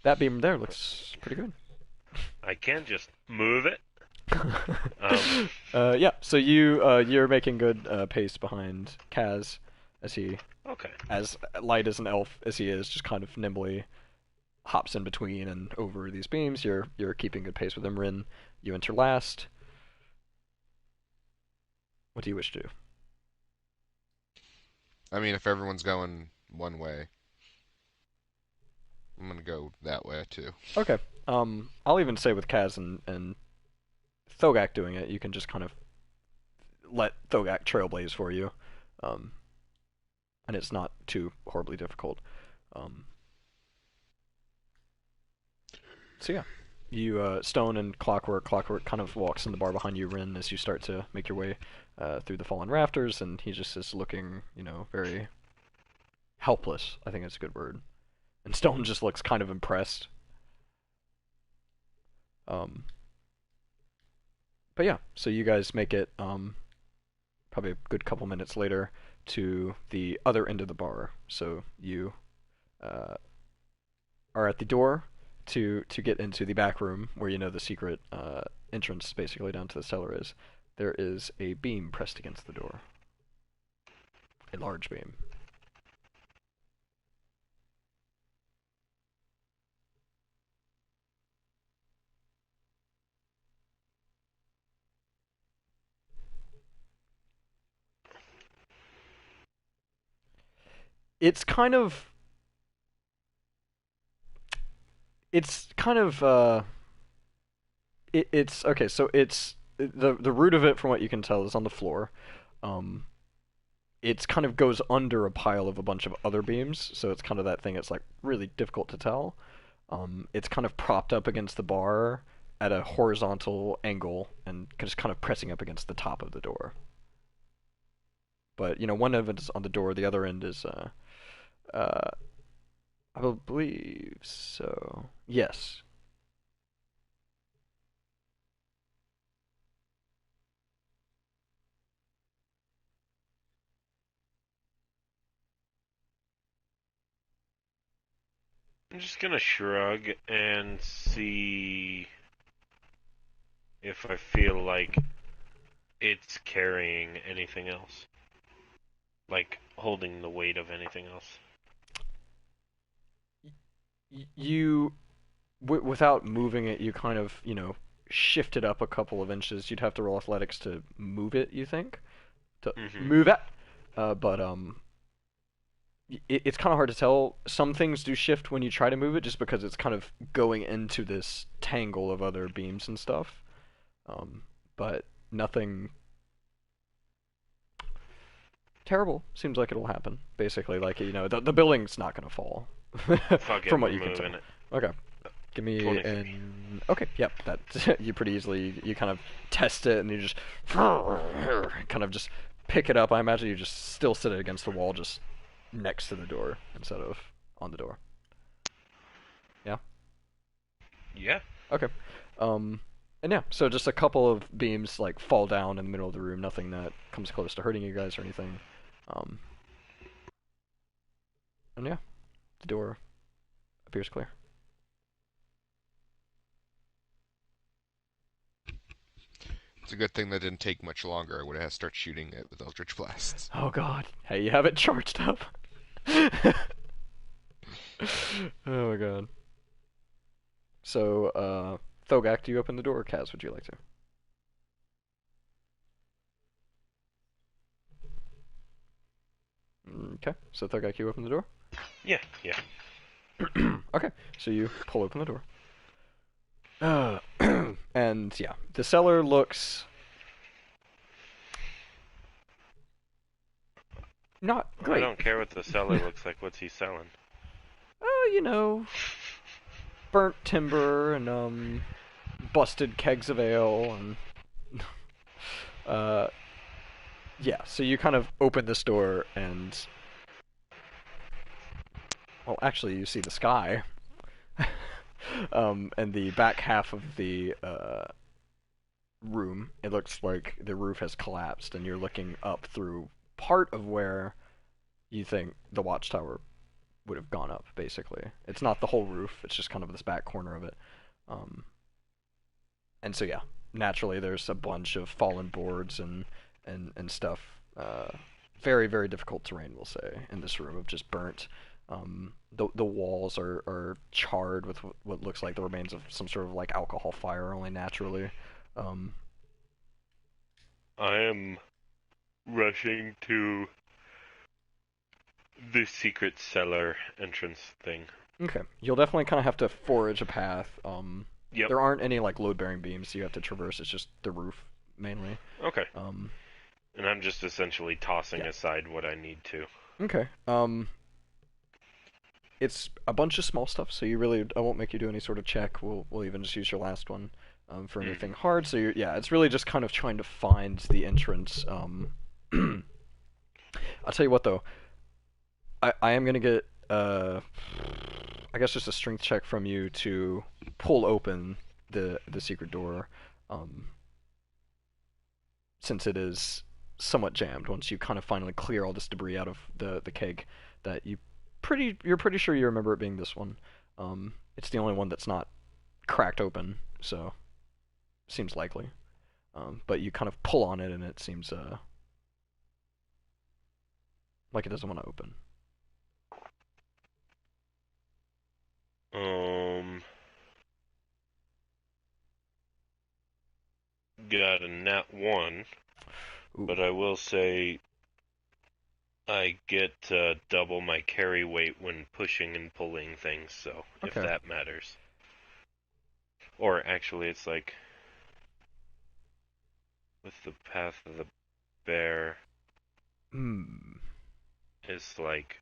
That beam there looks pretty good. I can just move it. Um, Yeah, so you're making good pace behind Kaz as he, okay. as light as an elf as he is, just kind of nimbly hops in between and over these beams. You're keeping good pace with him. Rin, you enter last. What do you wish to do? I mean, if everyone's going one way, I'm gonna go that way too. Okay. I'll even say with Kaz and Thogak doing it, you can just kind of let Thogak trailblaze for you, um, and it's not too horribly difficult. Um, so yeah, you Stone and Clockwork kind of walks in the bar behind you, Rin, as you start to make your way through the fallen rafters, and he just is looking, very helpless. I think that's a good word. And Stone just looks kind of impressed. Um, but yeah, so you guys make it probably a good couple minutes later to the other end of the bar. So you uh, are at the door to get into the back room where the secret entrance basically down to the cellar is. There is a beam pressed against the door, a large beam. It's kind of it's kind of it's okay. So it's the root of it, from what you can tell, is on the floor. Um, it's kind of goes under a pile of a bunch of other beams, so it's kind of that thing. It's like really difficult to tell. It's kind of propped up against the bar at a horizontal angle and just kind of pressing up against the top of the door. But one of it is on the door, the other end is uh, I believe so. Yes. I'm just gonna shrug and see if I feel like it's carrying anything else. Like holding the weight of anything else. You without moving it, you kind of shift it up a couple of inches. You'd have to roll athletics to move it. You think to Mm-hmm. move it, but it's kind of hard to tell. Some things do shift when you try to move it, just because it's kind of going into this tangle of other beams and stuff. Um, but nothing terrible seems like it'll happen. Basically, like the building's not gonna fall, Fuck it, from what we're you can moving tell. it. Okay, give me 23. an. Okay, yep, that you pretty easily you kind of test it and you just kind of just pick it up. I imagine you just still sit it against the wall, just next to the door instead of on the door. Yeah. Yeah. Okay. Um, and yeah, so just a couple of beams like fall down in the middle of the room. Nothing that comes close to hurting you guys or anything. Um, and yeah, the door appears clear. It's a good thing that didn't take much longer. I would have started shooting it with Eldritch Blasts. Oh God! Hey, you have it charged up. Oh my God. So, Thogak, do you open the door, or Kaz? Would you like to? Okay. So Thogak, you open the door. Yeah. Yeah. Okay. So you pull open the door. And yeah, the cellar looks Not I great. don't care what the seller looks like. What's he selling? Oh, burnt timber and busted kegs of ale and uh yeah. So you kind of open this door and well, actually, you see the sky. And the back half of the room, it looks like the roof has collapsed, and you're looking up through part of where you think the watchtower would have gone up. Basically, it's not the whole roof; it's just kind of this back corner of it. Um, and so yeah, naturally, there's a bunch of fallen boards and stuff. Very very difficult terrain, we'll say, in this room of just burnt. The walls are charred with what looks like the remains of some sort of like alcohol fire, only naturally. Um, I am rushing to the secret cellar entrance thing. okay, you'll definitely kind of have to forage a path. Yep. There aren't any like load-bearing beams you have to traverse. It's just the roof mainly. Okay. Um, And I'm just essentially tossing yeah. aside what I need to. Okay. It's a bunch of small stuff, so I won't make you do any sort of check. We'll even just use your last one for anything hard. So yeah, it's really just kind of trying to find the entrance. I'll tell you what though, I am gonna get I guess just a strength check from you to pull open the secret door, um, since it is somewhat jammed. Once you kind of finally clear all this debris out of the keg, that you're pretty sure you remember it being this one. It's the only one that's not cracked open, so seems likely. But you kind of pull on it, and it seems like it doesn't want to open. Got a nat 1, Ooh. but I will say I get double my carry weight when pushing and pulling things, so if Okay. that matters. Or actually, it's like with the path of the bear, Hmm. it's like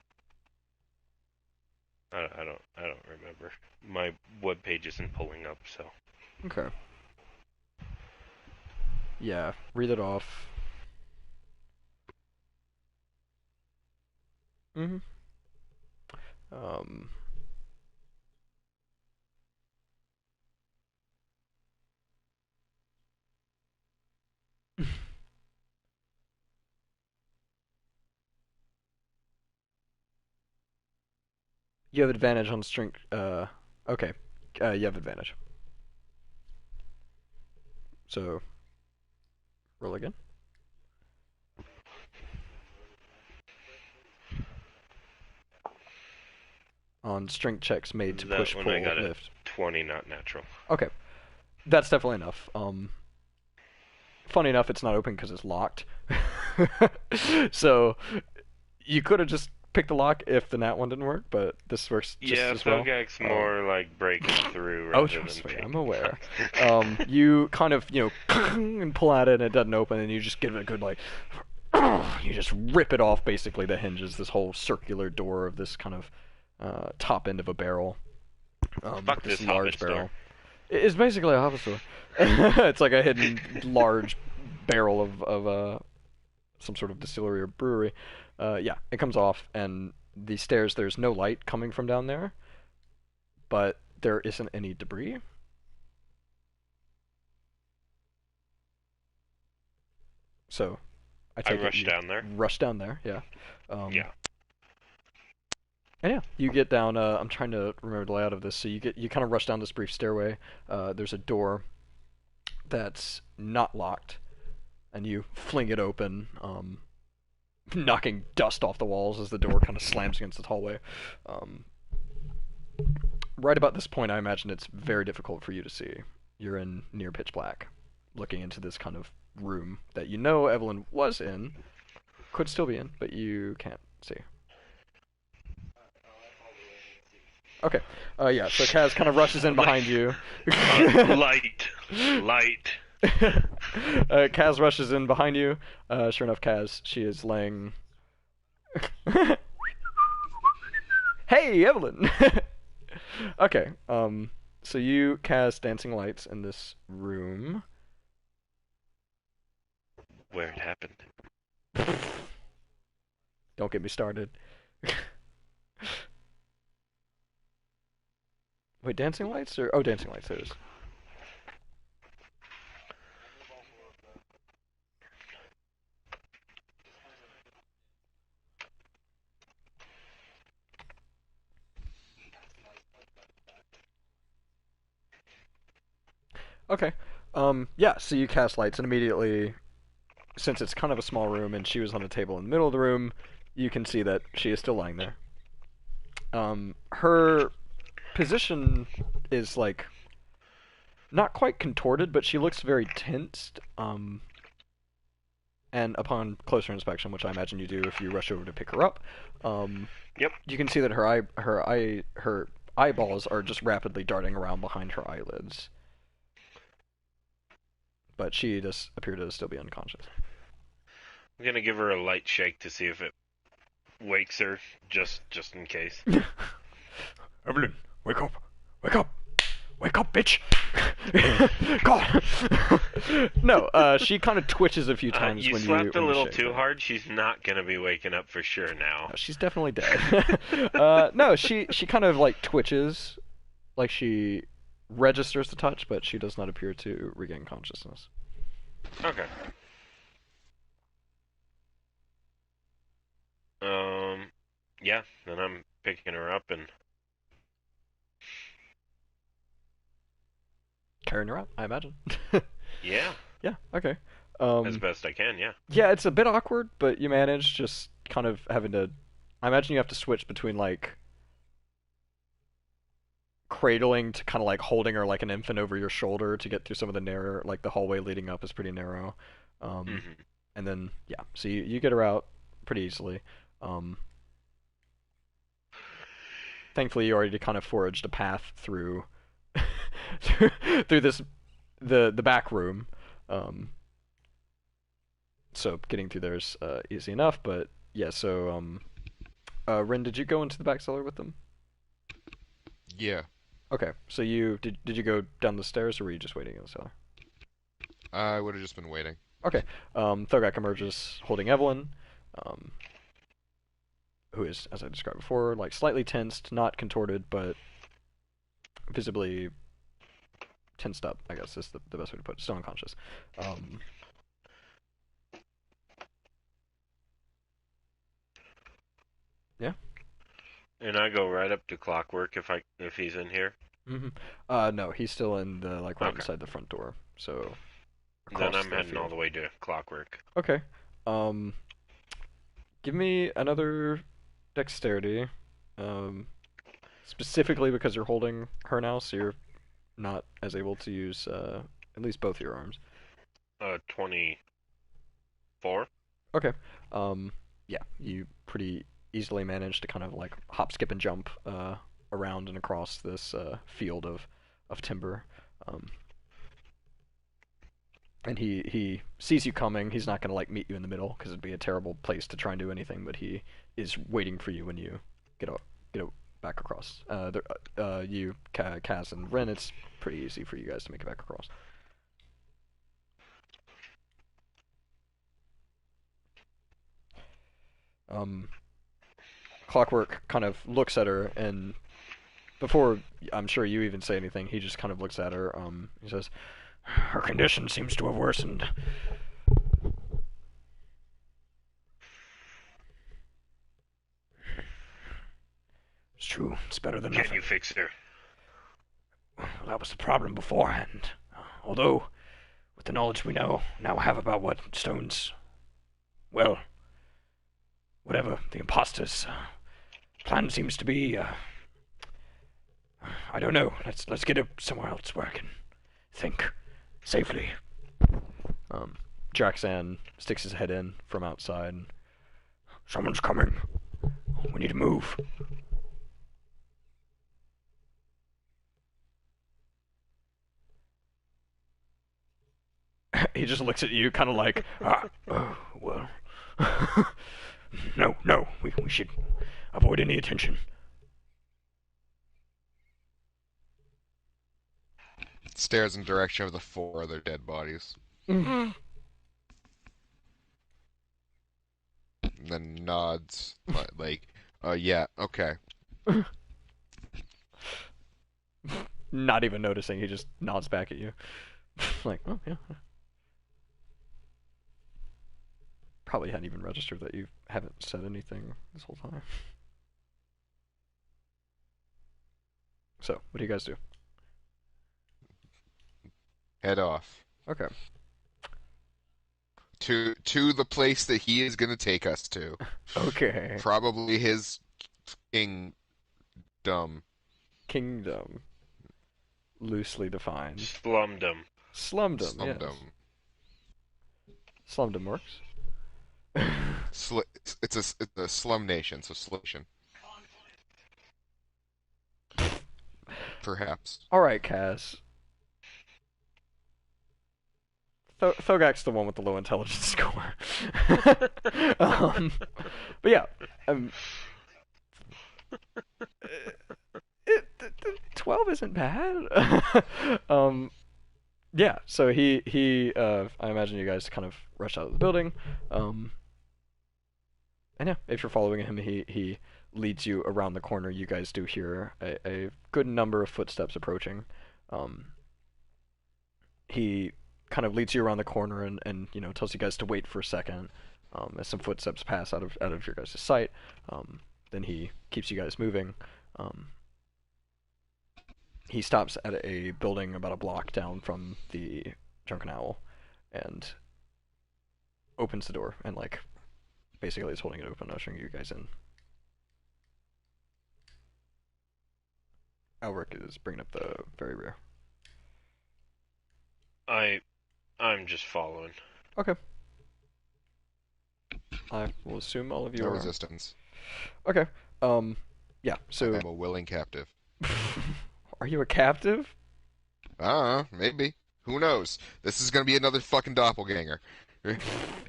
I don't remember. My web page isn't pulling up, so Okay. Yeah. Read it off. Mhm. Um. You have advantage on strength. Okay. You have advantage. So roll again. On strength checks made to that push, one I pull, got a lift. 20, not natural. Okay, that's definitely enough. Funny enough, it's not open because it's locked. So you could have just picked the lock if the nat one didn't work, but this works just Yeah, as well. Thogak's more like breaking through Oh, rather than trust me, I'm picking aware. lock. You kind of, and pull at it and it doesn't open, and you just give it a good, like, you just rip it off, basically, the hinges, this whole circular door of this kind of top end of a barrel. Fuck This this large Hobbit barrel. store. It's basically a hobbit store. It's like a hidden large barrel of some sort of distillery or brewery. Yeah, it comes off, and the stairs, there's no light coming from down there, but there isn't any debris. So I I take it rush you down there. rush down there, yeah. Yeah. And yeah, you get down. I'm trying to remember the layout of this. So you kind of rush down this brief stairway. There's a door that's not locked, and you fling it open, knocking dust off the walls as the door kind of slams against the hallway. Um, right about this point, I imagine it's very difficult for you to see. You're in near pitch black, looking into this kind of room that you know Evelyn was in, could still be in, but you can't see. Okay. Yeah, so Kaz kind of rushes in behind you. Light. Light. Kaz rushes in behind you. Sure enough, Kaz, she is laying Hey, Evelyn. Okay. So you cast dancing lights in this room. Where it happened. Don't get me started. Wait, dancing lights or dancing lights? There it is. Okay. Yeah. So you cast lights, and immediately, since it's kind of a small room, and she was on a table in the middle of the room, you can see that she is still lying there. Her position is like not quite contorted, but she looks very tensed. And upon closer inspection, which I imagine you do if you rush over to pick her up, um, Yep. you can see that her eyeballs are just rapidly darting around behind her eyelids. But she does appear to still be unconscious. I'm gonna give her a light shake to see if it wakes her, just in case. Evelyn, wake up! Wake up! Wake up, bitch! God! No, she kind of twitches a few times you when you slapped a little shake too her. hard. She's not gonna be waking up for sure now. No, she's definitely dead. No, she kind of like twitches, like she registers the touch, but she does not appear to regain consciousness. Okay. Yeah. Then I'm picking her up and Carrying her out, I imagine. yeah, Yeah. Okay. as best I can. Yeah. Yeah, it's a bit awkward, but you manage just kind of having to. I imagine you have to switch between like cradling to kind of like holding her like an infant over your shoulder to get through some of the narrow, like the hallway leading up is pretty narrow. Um, hmm and then yeah, so you get her out pretty easily. Um, Thankfully, you already kind of foraged a path through through, through this the back room. Um, so getting through there is easy enough. But yeah, so Rin, did you go into the back cellar with them? Yeah. Okay, so did you go down the stairs or were you just waiting in the cellar? I would have just been waiting. Okay, Thogak emerges holding Evelyn, um, who is, as I described before, like slightly tensed, not contorted, but visibly tensed up. I guess is the best way to put it. Still unconscious. Um, yeah. And I go right up to Clockwork if he's in here. hmm No, he's still in the like right Okay. inside the front door. So Then across I'm the heading all field. the way to Clockwork. Okay. Um, Give me another dexterity. Um, Specifically because you're holding her now, so you're not as able to use at least both your arms. 24. Okay. Um, yeah, you pretty easily manage to kind of like hop, skip, and jump around and across this field of timber. Um, and he sees you coming. He's not gonna like meet you in the middle because it'd be a terrible place to try and do anything. But he is waiting for you when you get up, back across. You, Kaz, and Ren. It's pretty easy for you guys to make it back across. Um, Clockwork kind of looks at her, and before I'm sure you even say anything, he just kind of looks at her. He says, "Her condition seems to have worsened." It's true. It's better than Can nothing. you fix her? Well, that was the problem beforehand. Although, with the knowledge we now have about what stones, well, whatever the imposter's plan seems to be, I don't know. Let's get her somewhere else where I can think safely. Um, Jackson sticks his head in from outside. Someone's coming. We need to move. He just looks at you, kind of like, well. No, no, we should avoid any attention. Stares in direction of the four other dead bodies. And then nods, like, yeah, okay. Not even noticing, he just nods back at you. Like, oh, yeah. Probably hadn't even registered that you haven't said anything this whole time. So, what do you guys do? Head off. Okay. To the place that he is going to take us to. Okay. Probably his kingdom. Kingdom. Loosely defined. Slumdom. Slumdom, yes. Slumdom. Slumdom works. It's a slum nation, so slation. Perhaps. Alright, Cass. Thogak's the one with the low intelligence score. um, but yeah, um, 12 isn't bad. Yeah, so I imagine you guys kind of rush out of the building. And yeah, if you're following him, he leads you around the corner. You guys do hear a good number of footsteps approaching. He kind of leads you around the corner and tells you guys to wait for a second as some footsteps pass out of your guys' sight. Then he keeps you guys moving. He stops at a building about a block down from the Drunken Owl and opens the door and basically is holding it open, ushering you guys in. Elric is bringing up the very rear. I'm just following. Okay. I will assume all of you No are. resistance. Okay. Yeah. So. I'm a willing captive. Are you a captive? Maybe. Who knows? This is gonna be another fucking doppelganger.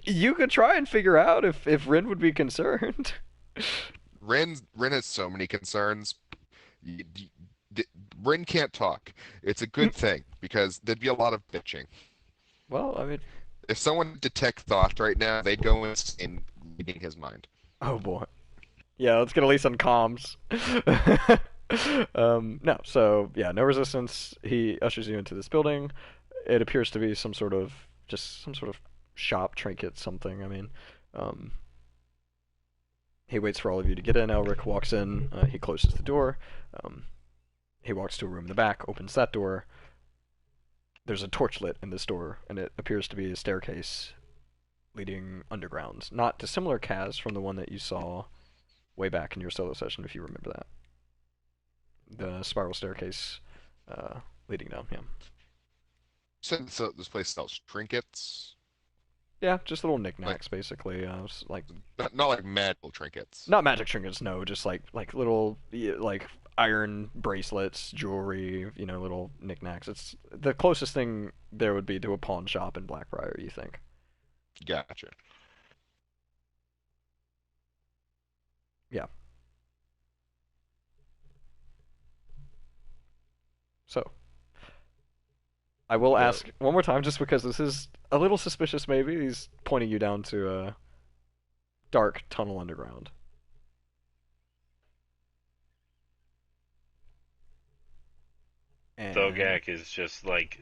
You could try and figure out if Rin would be concerned. Rin has so many concerns. Rin can't talk. It's a good thing because there'd be a lot of bitching. Well, I mean, If someone detect thought right now, they'd go insane reading his mind. oh boy. Yeah, let's get at least on comms. No, so yeah, no resistance. He ushers you into this building. It appears to be some sort of shop, trinket, something. I mean, he waits for all of you to get in. Elric walks in. He closes the door. He walks to a room in the back, opens that door. There's a torch lit in this door, and it appears to be a staircase leading underground. Not dissimilar, Kaz, from the one that you saw way back in your solo session, if you remember that. The spiral staircase leading down, yeah. So this place sells trinkets. Yeah, just little knickknacks, basically. Like Not like magical trinkets. not magic trinkets, no, just like little iron bracelets, jewelry, little knickknacks. It's the closest thing there would be to a pawn shop in Blackbriar, you think? Gotcha. Yeah. So, I will ask one more time, just because this is a little suspicious. Maybe he's pointing you down to a dark tunnel underground. And Thogak is just like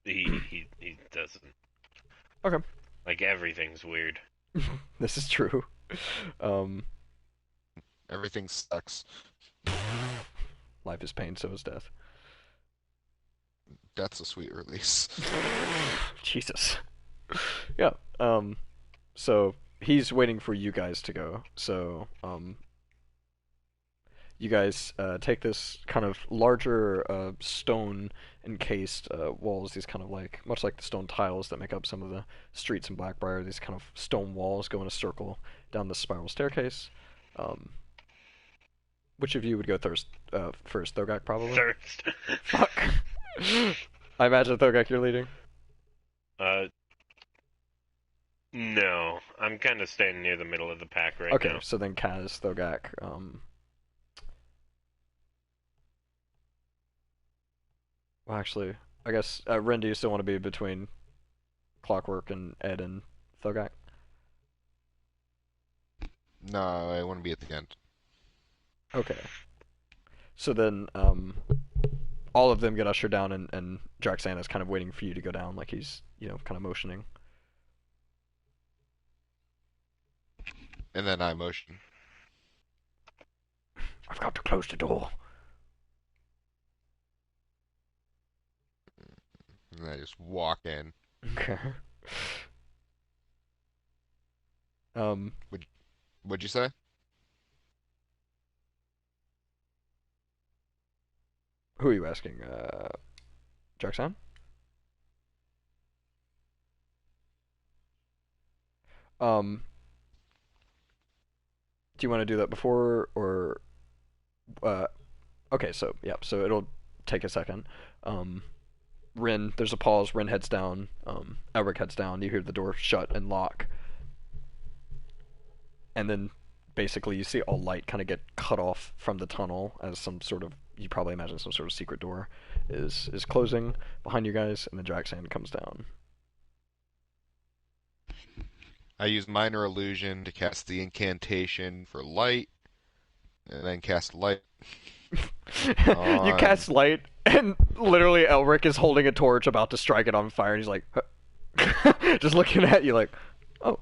he doesn't okay, like everything's weird. this is true. Um, Everything sucks. life is pain, so is death. That's a sweet release. Jesus. Yeah. So he's waiting for you guys to go. So you guys take this kind of larger stone encased walls, these kind of much like the stone tiles that make up some of the streets in Blackbriar, these kind of stone walls go in a circle down the spiral staircase. Which of you would go first? Thogak, probably? Thirst. Fuck. I imagine, Thogak, you're leading. Uh, No, I'm kind of staying near the middle of the pack right Okay, now. so then Kaz, Thogak, well, actually, I guess Ren, do you still want to be between Clockwork and Ed and Thogak? No, I want to be at the end. Okay. So then, all of them get ushered down, and Draxan is kind of waiting for you to go down, like he's, kind of motioning. And then I motion. I've got to close the door. And I just walk in. Okay. Um, What'd you say? who are you asking? Draxan? Um, do you want to do that before or uh? Okay, so yeah, so it'll take a second. Um, Rin, there's a pause. Rin heads down. Elric heads down. You hear the door shut and lock, and then basically you see all light kind of get cut off from the tunnel as some sort of, you probably imagine some sort of secret door is closing behind you guys, and then Draxan comes down. I use minor illusion to cast the incantation for light, and then cast light You on. cast light, and literally Elric is holding a torch about to strike it on fire, and he's like, just looking at you like, oh,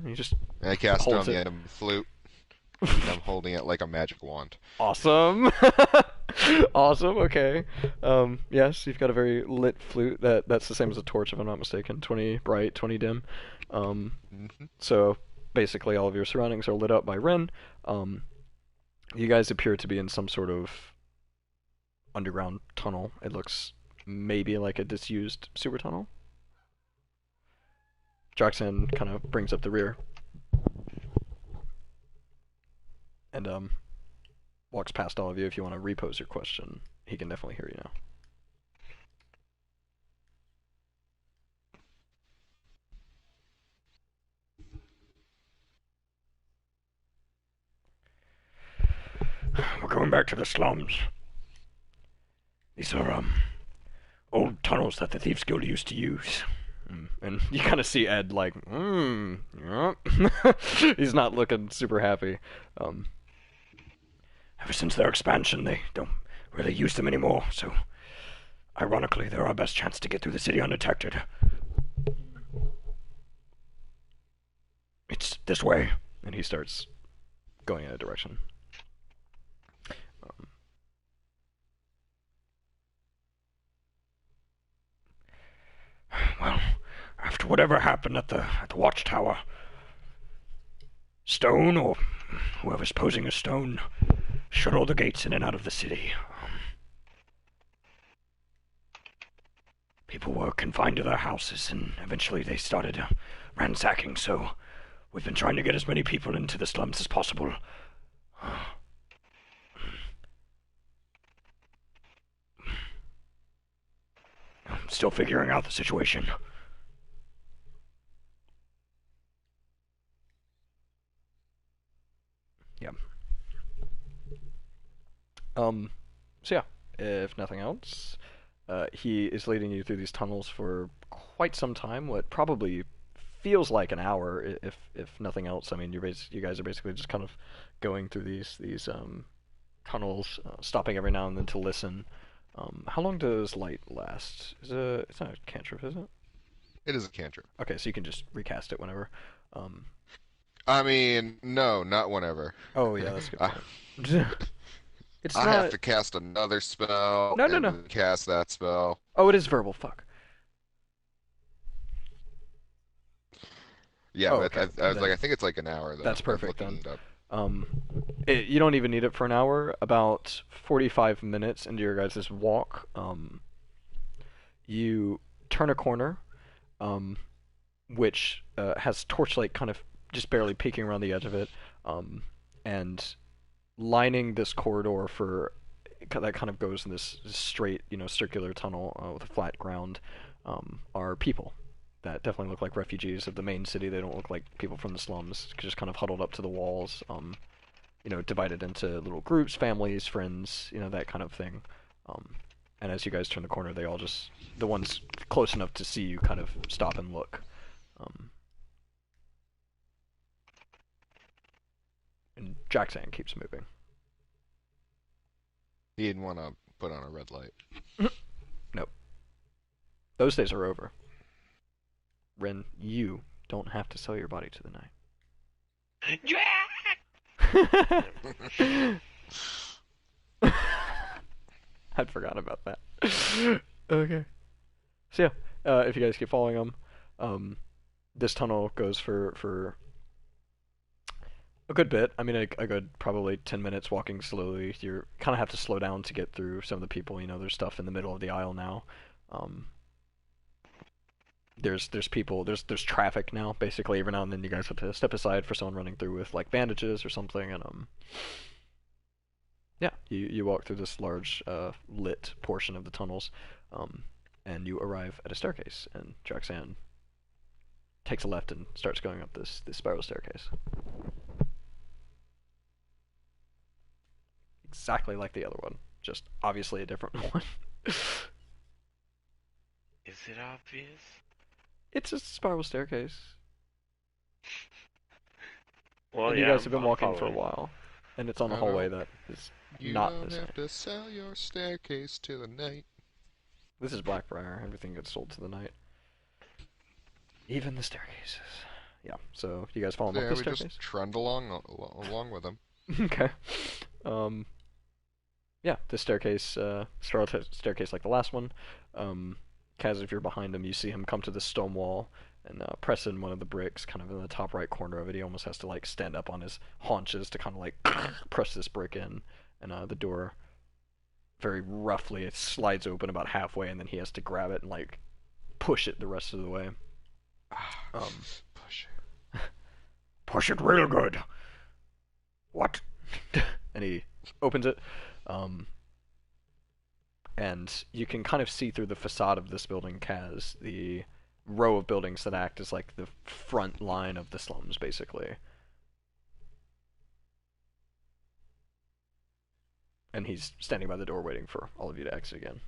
he just And I cast it on holds the it. end of my flute, and I'm holding it like a magic wand. Awesome. Awesome. Okay. Yes, you've got a very lit flute. That's the same as a torch, if I'm not mistaken. 20 bright, 20 dim. Um, Hmm. so basically, all of your surroundings are lit up by Ren. Um, you guys appear to be in some sort of underground tunnel. It looks maybe like a disused sewer tunnel. Jackson kind of brings up the rear and walks past all of you. If you want to repose your question, he can definitely hear you now. We're going back to the slums. These are old tunnels that the Thieves Guild used to use. And you kind of see Ed like, yeah. He's not looking super happy. Um, Ever since their expansion, they don't really use them anymore. So, ironically, they're our best chance to get through the city undetected. It's this way. And he starts going in a direction. Um, well, after whatever happened at the watchtower, Stone, or whoever's posing as Stone, shut all the gates in and out of the city. People were confined to their houses, and eventually they started ransacking, so we've been trying to get as many people into the slums as possible. I'm still figuring out the situation. Yeah. Um, so yeah, if nothing else, he is leading you through these tunnels for quite some time. What probably feels like an hour, if nothing else. I mean, you guys are basically just kind of going through these tunnels, stopping every now and then to listen. How long does light last? It's not a cantrip, is it? It is a cantrip. Okay, so you can just recast it whenever. Um, I mean, no, not whenever. oh yeah, that's a good I, point. It's I have not. to cast another spell No, no, and no. then cast that spell. Oh, it is verbal. Fuck. Yeah, Oh, but okay. I was like, Then I think it's like an hour though. that's I was perfect looking then. it up. Um, you don't even need it for an hour. About 45 minutes into your guys' walk, you turn a corner, um, which has torchlight kind of just barely peeking around the edge of it, and lining this corridor for that kind of goes in this straight, circular tunnel with a flat ground, are people. that definitely look like refugees of the main city. They don't look like people from the slums, just kind of huddled up to the walls. Divided into little groups, families, friends, that kind of thing. Um, and as you guys turn the corner, they all just the ones close enough to see you kind of stop and look. Um, and Jackson keeps moving. He didn't want to put on a red light. Nope. Those days are over. Ren, you don't have to sell your body to the night. I'd forgotten about that. Okay. So yeah, if you guys keep following them, this tunnel goes for a good bit. I mean, a good probably 10 minutes walking slowly. You kind of have to slow down to get through some of the people. There's stuff in the middle of the aisle now. Um, there's people. There's traffic now. Basically, every now and then you guys have to step aside for someone running through with like bandages or something, and yeah, you walk through this large lit portion of the tunnels, and you arrive at a staircase, and Jaxan takes a left and starts going up this spiral staircase. Exactly like the other one, just obviously a different one. Is it obvious? It's a spiral staircase. Well, And you yeah, guys have been I'm walking for a following. while, and it's on a I hallway know. that is You not don't the same. have to sell your staircase to the night. This is Blackbriar. Everything gets sold to the night. Even the staircases. Yeah, so you guys follow him So up yeah, the we staircase? just trundle along with him. Okay. Um, yeah, this staircase, spiral staircase like the last one. Kaz, if you're behind him, you see him come to the stone wall and press in one of the bricks, kind of in the top right corner of it. He almost has to like stand up on his haunches to kind of like press this brick in, and the door very roughly it slides open about halfway, and then he has to grab it and like push it the rest of the way. Um, Push. Push it real good. What? And he opens it. Um, and you can kind of see through the facade of this building, Kaz, the row of buildings that act as like the front line of the slums, basically. And he's standing by the door waiting for all of you to exit again.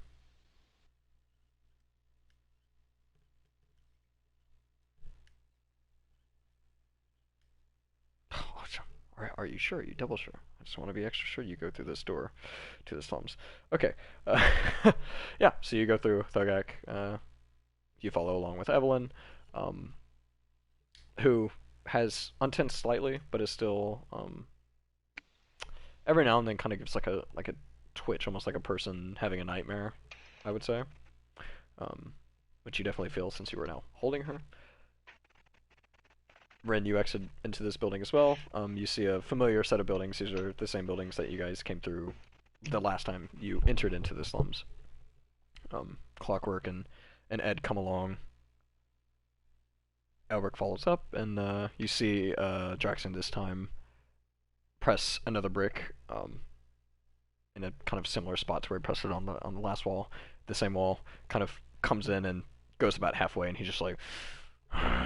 Are you sure? Are you double sure? I just want to be extra sure you go through this door to the slums. Okay. Yeah, so you go through Thogak. You follow along with Evelyn, um, who has untensed slightly, but is still every now and then kind of gives like a twitch, almost like a person having a nightmare. I would say, which you definitely feel since you were now holding her. Ren, you exit into this building as well. You see a familiar set of buildings. These are the same buildings that you guys came through the last time you entered into the slums. Clockwork and Ed come along. Elric follows up, and you see Jackson this time press another brick in a kind of similar spot to where he pressed it on the last wall. The same wall kind of comes in and goes about halfway, and he's just like,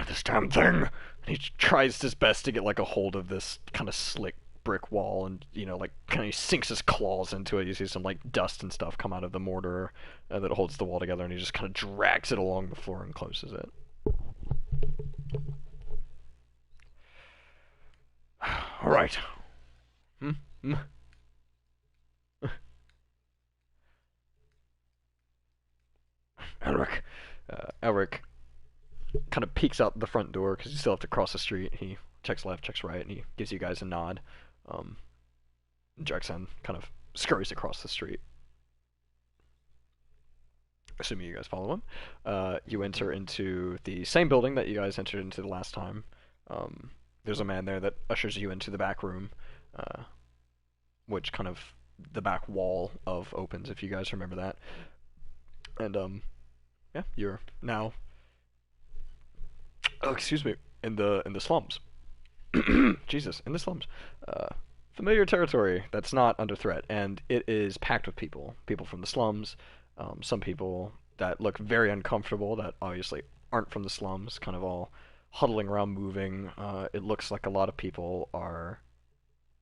this damn thing. And he tries his best to get like a hold of this kind of slick brick wall, and like kind of sinks his claws into it. You see some like dust and stuff come out of the mortar that holds the wall together, and he just kind of drags it along the floor and closes it. All right. Hmm? Elric kind of peeks out the front door because you still have to cross the street. He checks left, checks right, and he gives you guys a nod. Jackson kind of scurries across the street. Assuming you guys follow him, you enter into the same building that you guys entered into the last time. There's a man there that ushers you into the back room, which kind of the back wall of opens, if you guys remember that. And yeah, you're now, oh, excuse me, in the slums. Jesus, in the slums. Familiar territory that's not under threat, and it is packed with people. People from the slums, some people that look very uncomfortable, that obviously aren't from the slums, kind of all huddling around moving. It looks like a lot of people are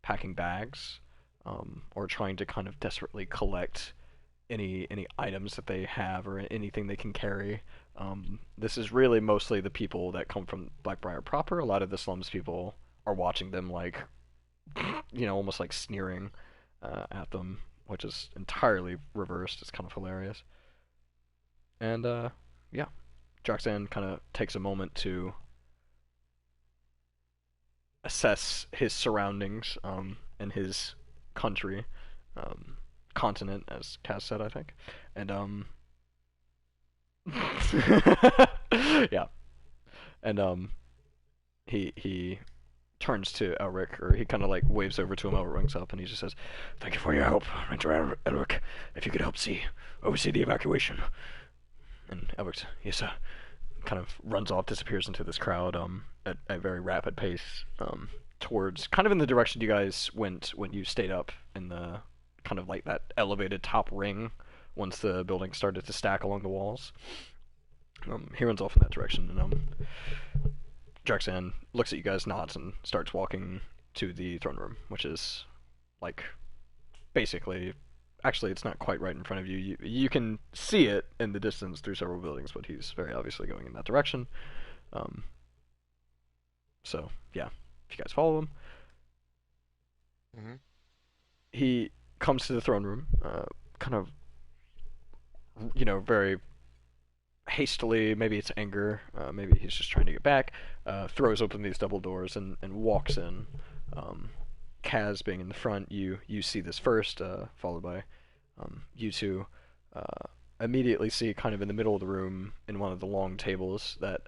packing bags, or trying to kind of desperately collect any items that they have or anything they can carry. This is really mostly the people that come from Blackbriar proper. A lot of the slums people are watching them like, almost like sneering at them, which is entirely reversed. It's kind of hilarious. And yeah, Joxan kind of takes a moment to assess his surroundings, and his country, um, continent, as Kaz said, I think, and yeah, and he turns to Elric, or he kind of like waves over to him. Elric rings up, and he just says, "Thank you for your help, Ranger Elric. If you could help oversee the evacuation." And Elric, yes, sir. Kind of runs off, disappears into this crowd, at a very rapid pace, towards kind of in the direction you guys went when you stayed up in the kind of like that elevated top ring once the building started to stack along the walls. He runs off in that direction, and Drexan looks at you guys, nods, and starts walking to the throne room, which is like basically. Actually, it's not quite right in front of you. You can see it in the distance through several buildings, but he's very obviously going in that direction. Um, so yeah, if you guys follow him, Hmm. he comes to the throne room, kind of, very hastily. Maybe it's anger. Maybe he's just trying to get back. Throws open these double doors and walks in. Um, Kaz being in the front, you see this first, followed by you two. Uh, Immediately see kind of in the middle of the room in one of the long tables that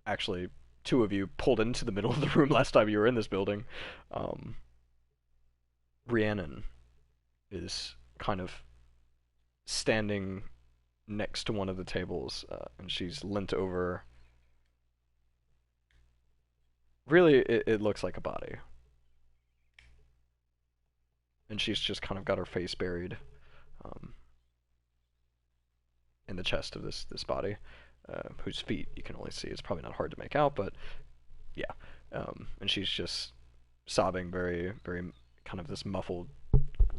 actually two of you pulled into the middle of the room last time you were in this building. Um, Rhiannon is kind of standing next to one of the tables, and she's leant over. Really, it looks like a body, and she's just kind of got her face buried, um, in the chest of this body, whose feet you can only see. It's probably not hard to make out, but yeah. And she's just sobbing very, very kind of this muffled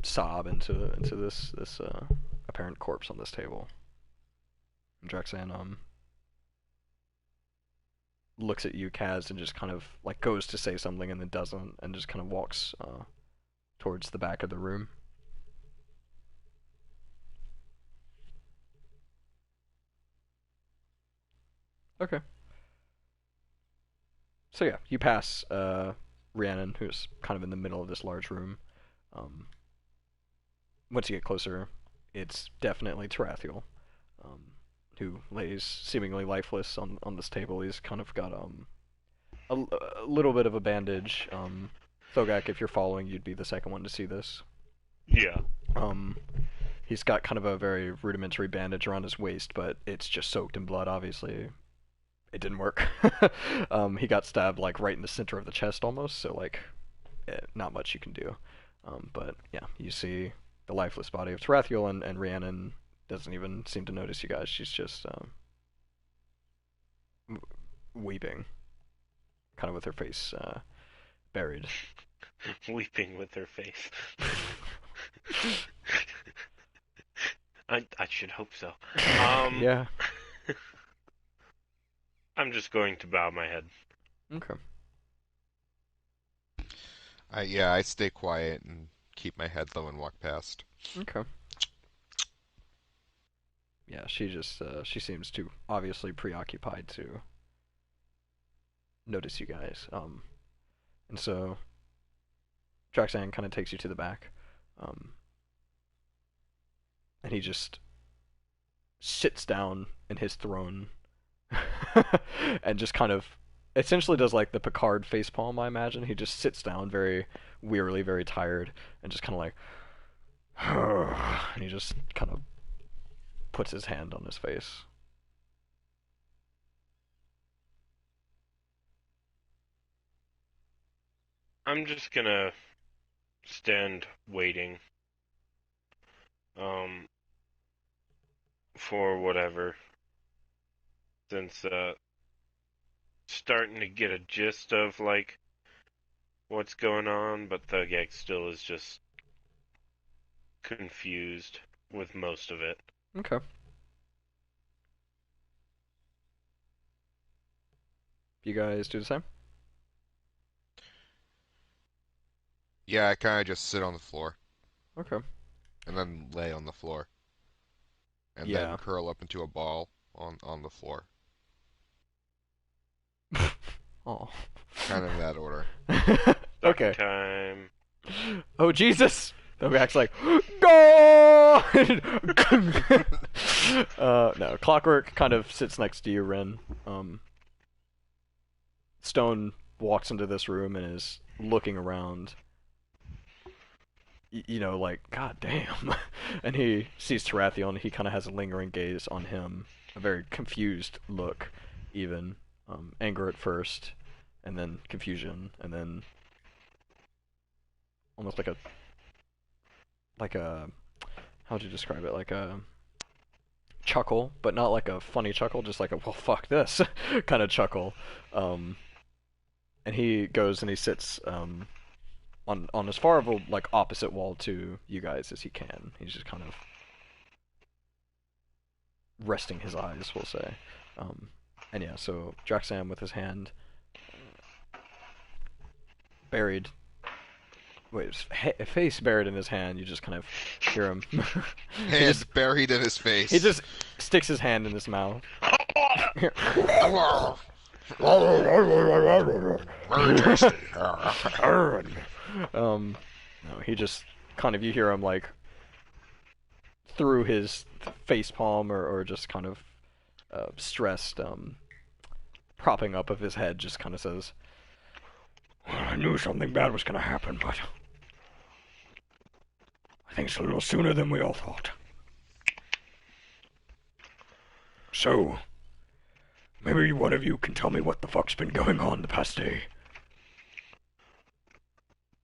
sob into this apparent corpse on this table. And Drexan looks at you, Kaz, and just kind of like goes to say something and then doesn't, and just kind of walks towards the back of the room. Okay. So yeah, you pass Rhiannon, who's kind of in the middle of this large room. Um, Once you get closer, it's definitely Tarathiel, um, who lays seemingly lifeless on this table. He's kind of got a little bit of a bandage. Thogak, if you're following, you'd be the second one to see this. Yeah. Um, he's got kind of a very rudimentary bandage around his waist, but it's just soaked in blood. Obviously, it didn't work. He got stabbed like right in the center of the chest, almost. So like, not much you can do. But yeah, you see the lifeless body of Tarathiel, and Rhiannon doesn't even seem to notice you guys. She's just weeping, kind of with her face buried. Weeping with her face. I should hope so. Yeah. I'm just going to bow my head. Okay. Yeah, I stay quiet and keep my head low and walk past. Okay. Yeah, she seems too obviously preoccupied to notice you guys. And so Draxan kind of takes you to the back, um, and he just sits down in his throne and just kind of essentially does like the Picard facepalm, I imagine. He just sits down very wearily, very tired, and just kind of like, and he just kind of puts his hand on his face. I'm just gonna stand waiting. Um, for whatever, since starting to get a gist of like what's going on, but Thugak still is just confused with most of it. Okay. You guys do the same? Yeah, I kind of just sit on the floor Okay. and then lay on the floor and then Yeah. curl up into a ball on the floor. Oh. Kind of in that order. Sucking Okay. time. Oh Jesus! Thogak's like, go! No. Clockwork kind of sits next to you, Ren. Stone walks into this room and is looking around. You know, like, God damn. And he sees Tarathiel, and he kind of has a lingering gaze on him, a very confused look, even. Anger at first, and then confusion, and then almost like a, how would you describe it? Like a chuckle, but not like a funny chuckle, just like a, well, fuck this kind of chuckle. Um, and he goes and he sits on as far of a like opposite wall to you guys as he can. He's just kind of resting his eyes, we'll say. Um, and yeah, so Draxam with his hand buried, wait, his face buried in his hand. You just kind of hear him. he Hand just buried in his he face. just sticks his hand in his mouth. Very tasty. No, he just kind of, you hear him like through his face palm, or just kind of stressed, propping up of his head, just kind of says, well, I knew something bad was going to happen, but I think it's a little sooner than we all thought. So, maybe one of you can tell me what the fuck's been going on the past day.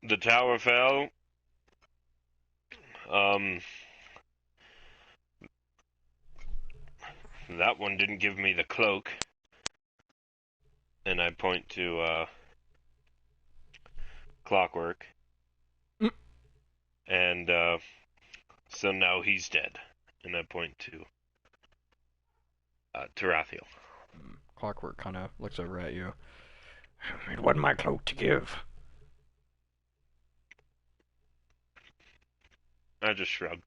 The tower fell. Um, that one didn't give me the cloak. And I point to Clockwork. Mm. And so now he's dead. And I point to Tarathiel. Clockwork kind of looks over at you. It wasn't my cloak to give. I just shrug.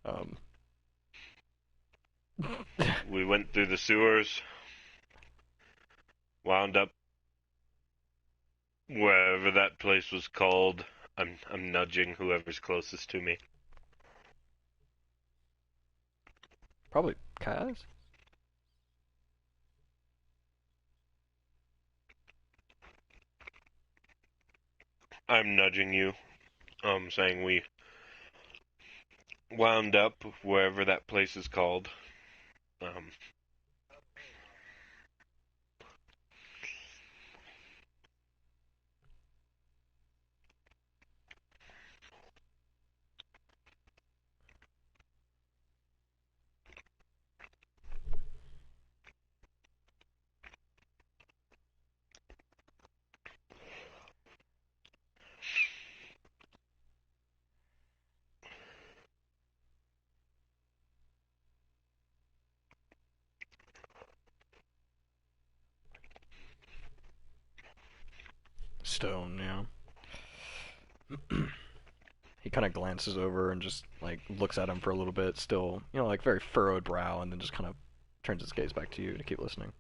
Um, We went through the sewers, wound up wherever that place was called. I'm nudging whoever's closest to me. Probably Kaz? I'm nudging you. Saying we wound up wherever that place is called. Um, Stone, yeah. He kind of glances over and just like looks at him for a little bit, still, you know, like very furrowed brow, and then just kind of turns his gaze back to you to keep listening.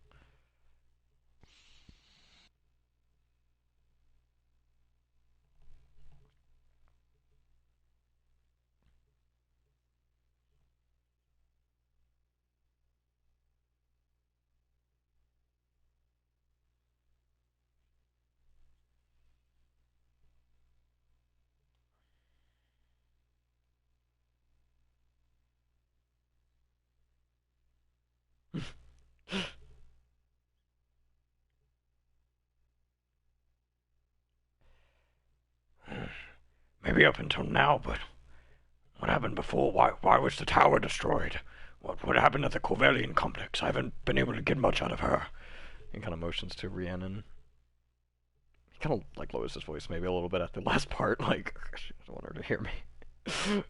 Maybe up until now, but What happened before? Why was the tower destroyed? What happened at the Corvellian complex? I haven't been able to get much out of her. He kind of motions to Rhiannon. He kind of like lowers his voice maybe a little bit at the last part, like I don't want her to hear me.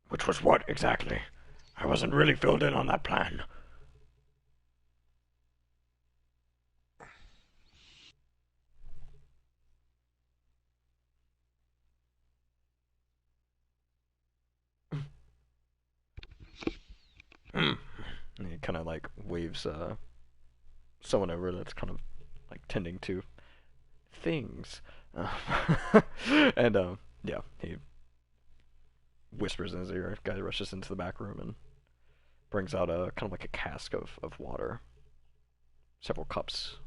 Which was what exactly? I wasn't really filled in on that plan. Hmm. And he kind of like waves someone over that's kind of like tending to things. And yeah, he whispers in his ear. Guy rushes into the back room and brings out a kind of like a cask of water, several cups.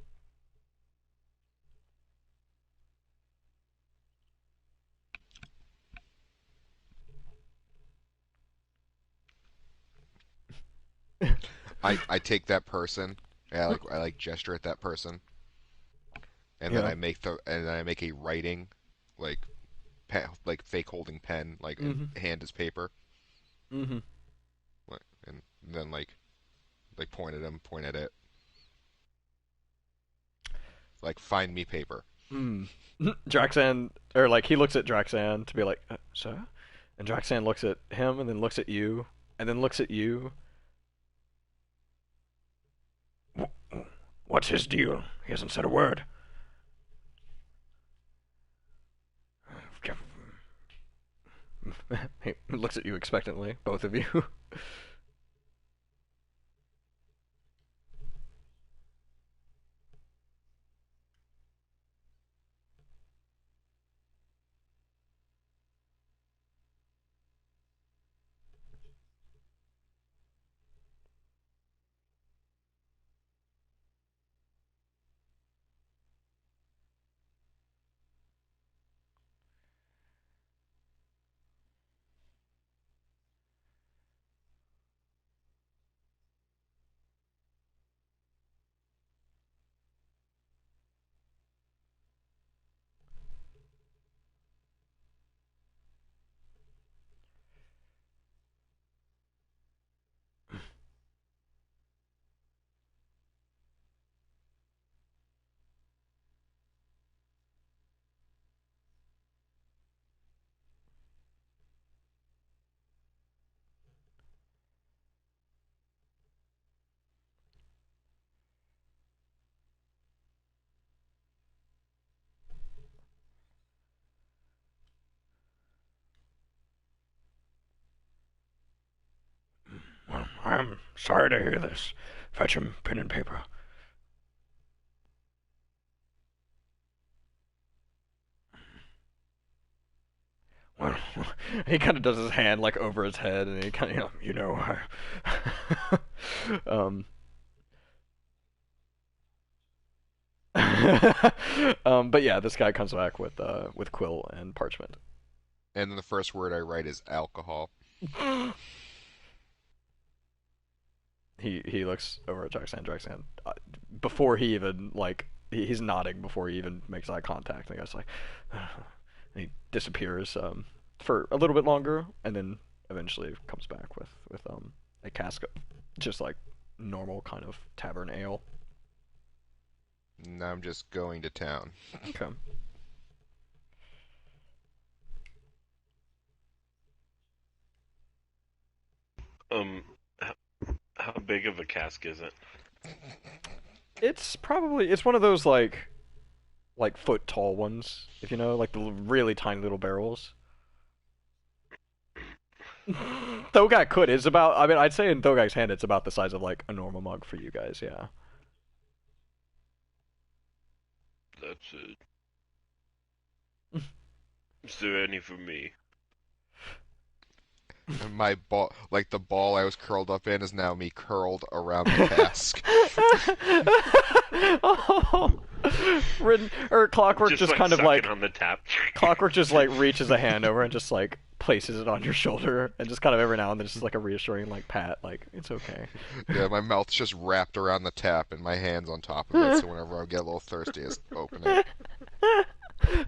I take that person. And I like gesture at that person, and then Yeah. I make a writing, like like fake holding pen, like and Mhm. hand as paper, Mhm. and then like point at him, point at it, like find me paper. Mm. Draxan, or like he looks at Draxan to be like, sir? And Draxan looks at him and then looks at you and then looks at you. What's his deal? He hasn't said a word. He looks at you expectantly, both of you. Well, I'm sorry to hear this. Fetch him pen and paper. Well, he kind of does his hand like over his head, and he kind of, um, but yeah, this guy comes back with quill and parchment. And then the first word I write is alcohol. He looks over at Jackson before he even like he's nodding before he even makes eye contact. And the guy's like, and he disappears for a little bit longer, and then eventually comes back with a cask of just like normal kind of tavern ale. Now I'm just going to town. Okay. Um, how, how big of a cask is it? It's one of those like foot tall ones, if you know, like the really tiny little barrels. Thogak could. It's about. I mean, I'd say in Thogak's hand, it's about the size of like a normal mug for you guys. Yeah. That's it. Is there any for me? And my ball, like the ball I was curled up in, is now me curled around the cask. Oh. Or Clockwork Just just like kind of sucking like on the tap. Clockwork just like reaches a hand over and just like places it on your shoulder and just kind of every now and then it's just like a reassuring like pat, like it's okay. Yeah, my mouth's just wrapped around the tap and my hand's on top of it, so whenever I get a little thirsty, I just open it.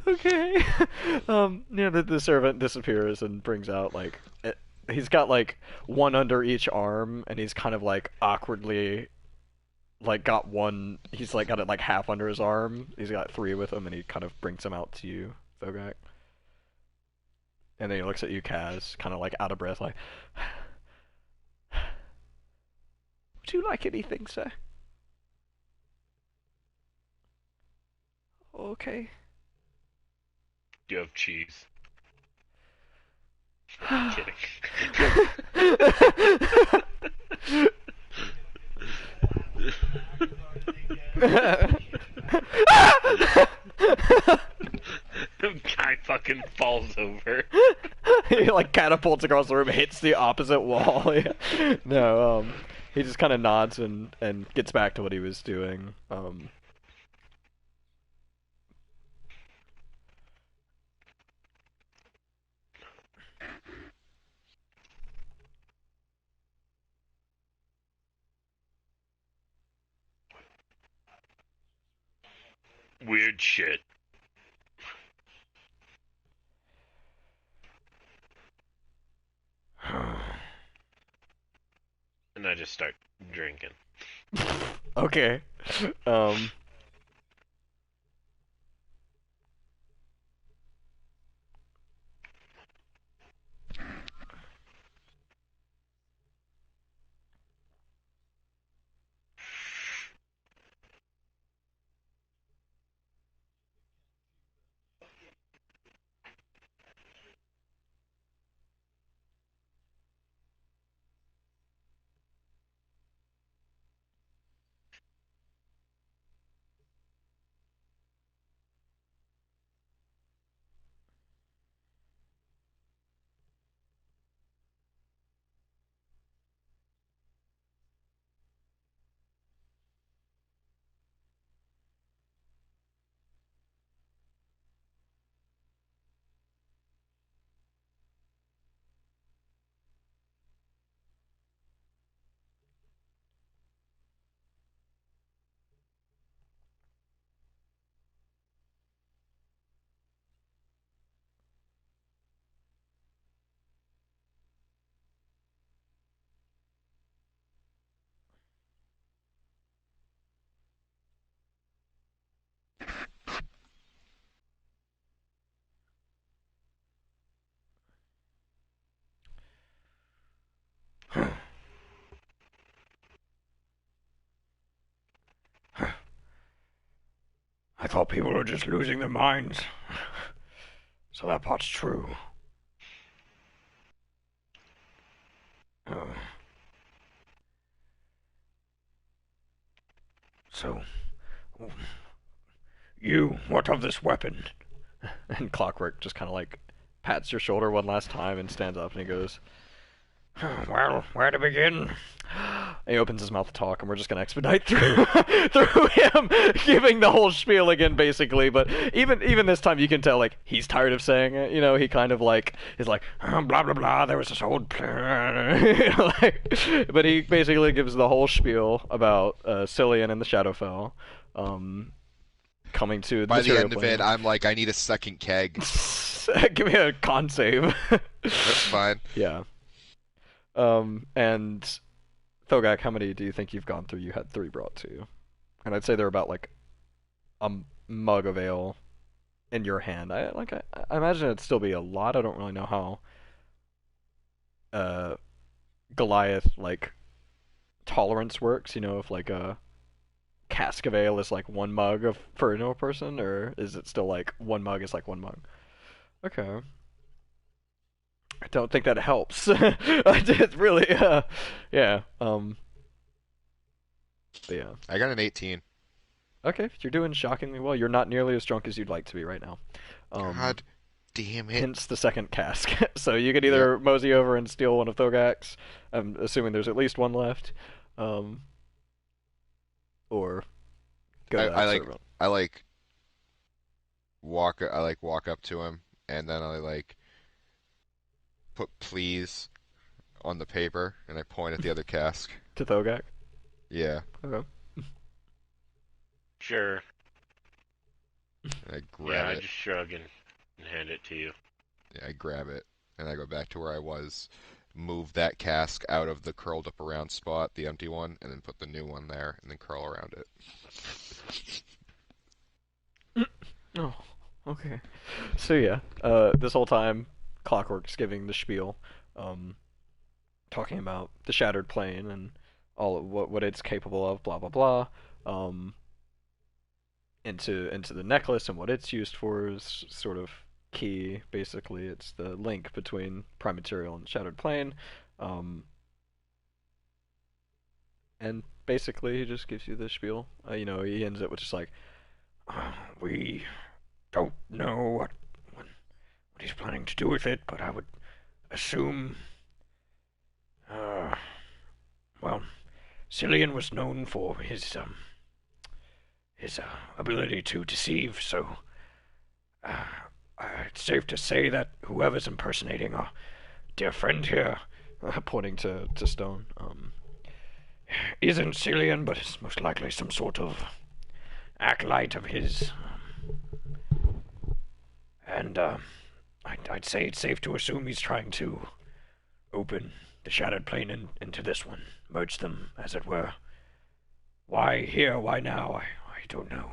Okay. Yeah, the servant disappears and brings out like he's got like one under each arm and he's kind of like awkwardly like got one. He's like got it like half under his arm. He's got three with him and he kind of brings them out to you, Thogak. And then he looks at you, Kaz, kind of like out of breath, like, "Would you like anything, sir?" Okay. Do you have cheese? Kidding. Guy fucking falls over. He like catapults across the room, hits the opposite wall. Yeah. No, he just kind of nods and gets back to what he was doing. Weird shit. And I just start drinking. Okay. Um. I thought people were just losing their minds. So that part's true. Uh, so, you, what of this weapon? And Clockwork just kind of like pats your shoulder one last time and stands up and he goes, "Well, where to begin?" And he opens his mouth to talk, and we're just gonna expedite through through him giving the whole spiel again, basically. But even this time, you can tell like he's tired of saying it. You know, he kind of like is like blah blah blah. There was this old plan, but he basically gives the whole spiel about Cillian and the Shadowfell. Coming to the By the material end of it, plane. I'm like, I need a second keg. Give me a con save. That's fine. Yeah. And Thogak, how many do you think you've gone through? You had three brought to you. And I'd say they're about like a mug of ale in your hand. I imagine it'd still be a lot. I don't really know how uh Goliath like tolerance works, you know, if like a cask of ale is like one mug of for a normal person, or is it still like one mug is like one mug? Okay. I don't think that helps. I just really, yeah. But yeah. I got an 18. Okay, you're doing shockingly well. You're not nearly as drunk as you'd like to be right now. Um, God damn it. hence the second cask. So you could Yep. either mosey over and steal one of Thogak's, I'm assuming there's at least one left, um, or go I, to I that like servant. I like walk up to him and then I like put please on the paper and I point at the other cask. To Thogak. Yeah. Okay. Sure. And I Yeah, grab I it. just shrug and hand it to you. Yeah, I grab it and I go back to where I was, move that cask out of the curled up around spot, the empty one, and then put the new one there and then curl around it. Oh, okay. So yeah, this whole time, Clockwork's giving the spiel, um, talking about the shattered plane and all of what it's capable of, blah blah blah. Um, into the necklace and what it's used for is sort of key. Basically, it's the link between prime material and shattered plane. Um, and basically, he just gives you the spiel. He ends it with just like, we don't know what he's planning to do with it, but I would assume, uh, well, Cillian was known for his ability to deceive, so uh, it's safe to say that whoever's impersonating our dear friend here, pointing to Stone, isn't Cillian, but is most likely some sort of acolyte of his. And I'd say it's safe to assume he's trying to open the shattered plane into this one, merge them, as it were. Why here? Why now? I don't know.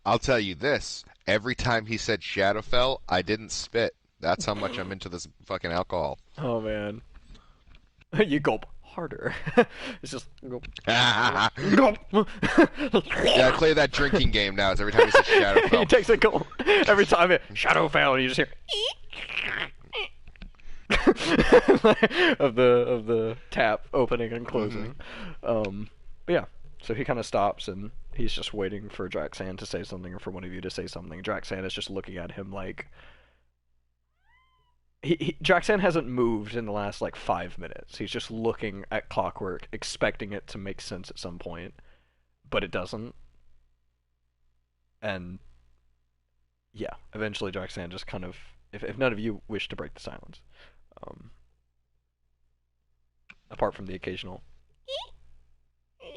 I'll tell you this: every time he said Shadowfell, I didn't spit. That's how much I'm into this fucking alcohol. Oh man, you gulp harder. It's just gulp, gulp, Yeah, gulp. I play that drinking game now. It's every time he says He Shadowfell. takes a gulp every time it shadow fell, and you just hear of the tap opening and Hmm. closing. But yeah, so he kind of stops and he's just waiting for Draxan to say something or for one of you to say something. Draxan is just looking at him like Draxan hasn't moved in the last like 5 minutes. He's just looking at Clockwork, expecting it to make sense at some point, but it doesn't. And yeah, eventually Draxan just kind of, if none of you wish to break the silence, um, apart from the occasional,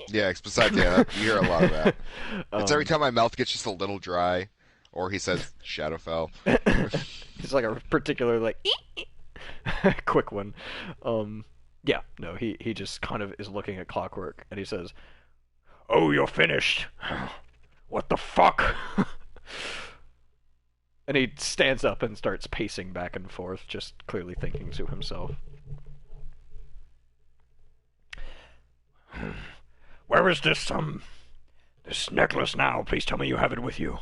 Yeah, besides yeah, you hear a lot of that. It's every um, time my mouth gets just a little dry, or he says Shadowfell. it's like a particular like quick one. Yeah, no, he just kind of is looking at Clockwork and he says, "Oh, you're finished. What the fuck?" And he stands up and starts pacing back and forth, just clearly thinking to himself. Where is this necklace now? Please tell me you have it with you.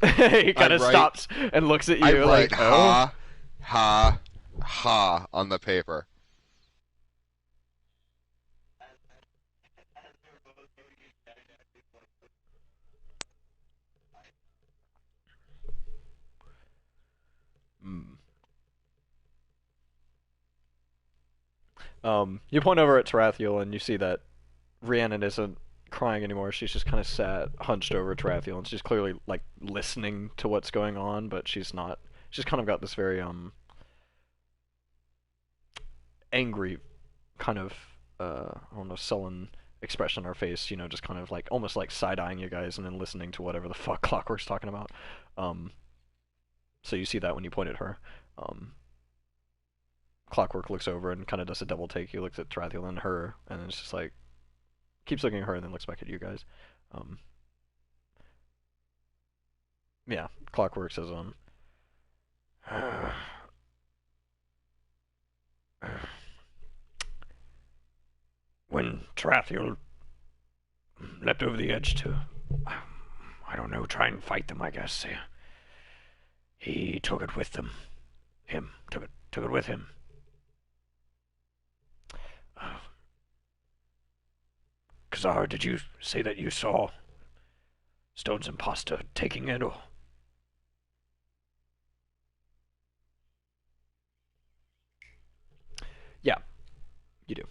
He I kind of write, stops and looks at I you write like, "Oh." ha, ha, ha on the paper. Mm. You point over at Tarathiel and you see that Rhiannon isn't crying anymore. She's just kind of sat, hunched over Tarathiel, and she's clearly like listening to what's going on, but she's not. She's kind of got this very angry, kind of I don't know, sullen expression on her face. Just kind of like almost like side eyeing you guys and then listening to whatever the fuck Clockwork's talking about. Um, so you see that when you point at her. Um, Clockwork looks over and kind of does a double take. He looks at Tarathiel and her, and then it's just like keeps looking at her and then looks back at you guys. Um, yeah, Clockwork says, when Tarathiel leapt over the edge to, I don't know, try and fight them, I guess. He took it with them. Him took took it with him. Uh, Kazar, did you say that you saw Stone's imposter taking it, or? Yeah, you do.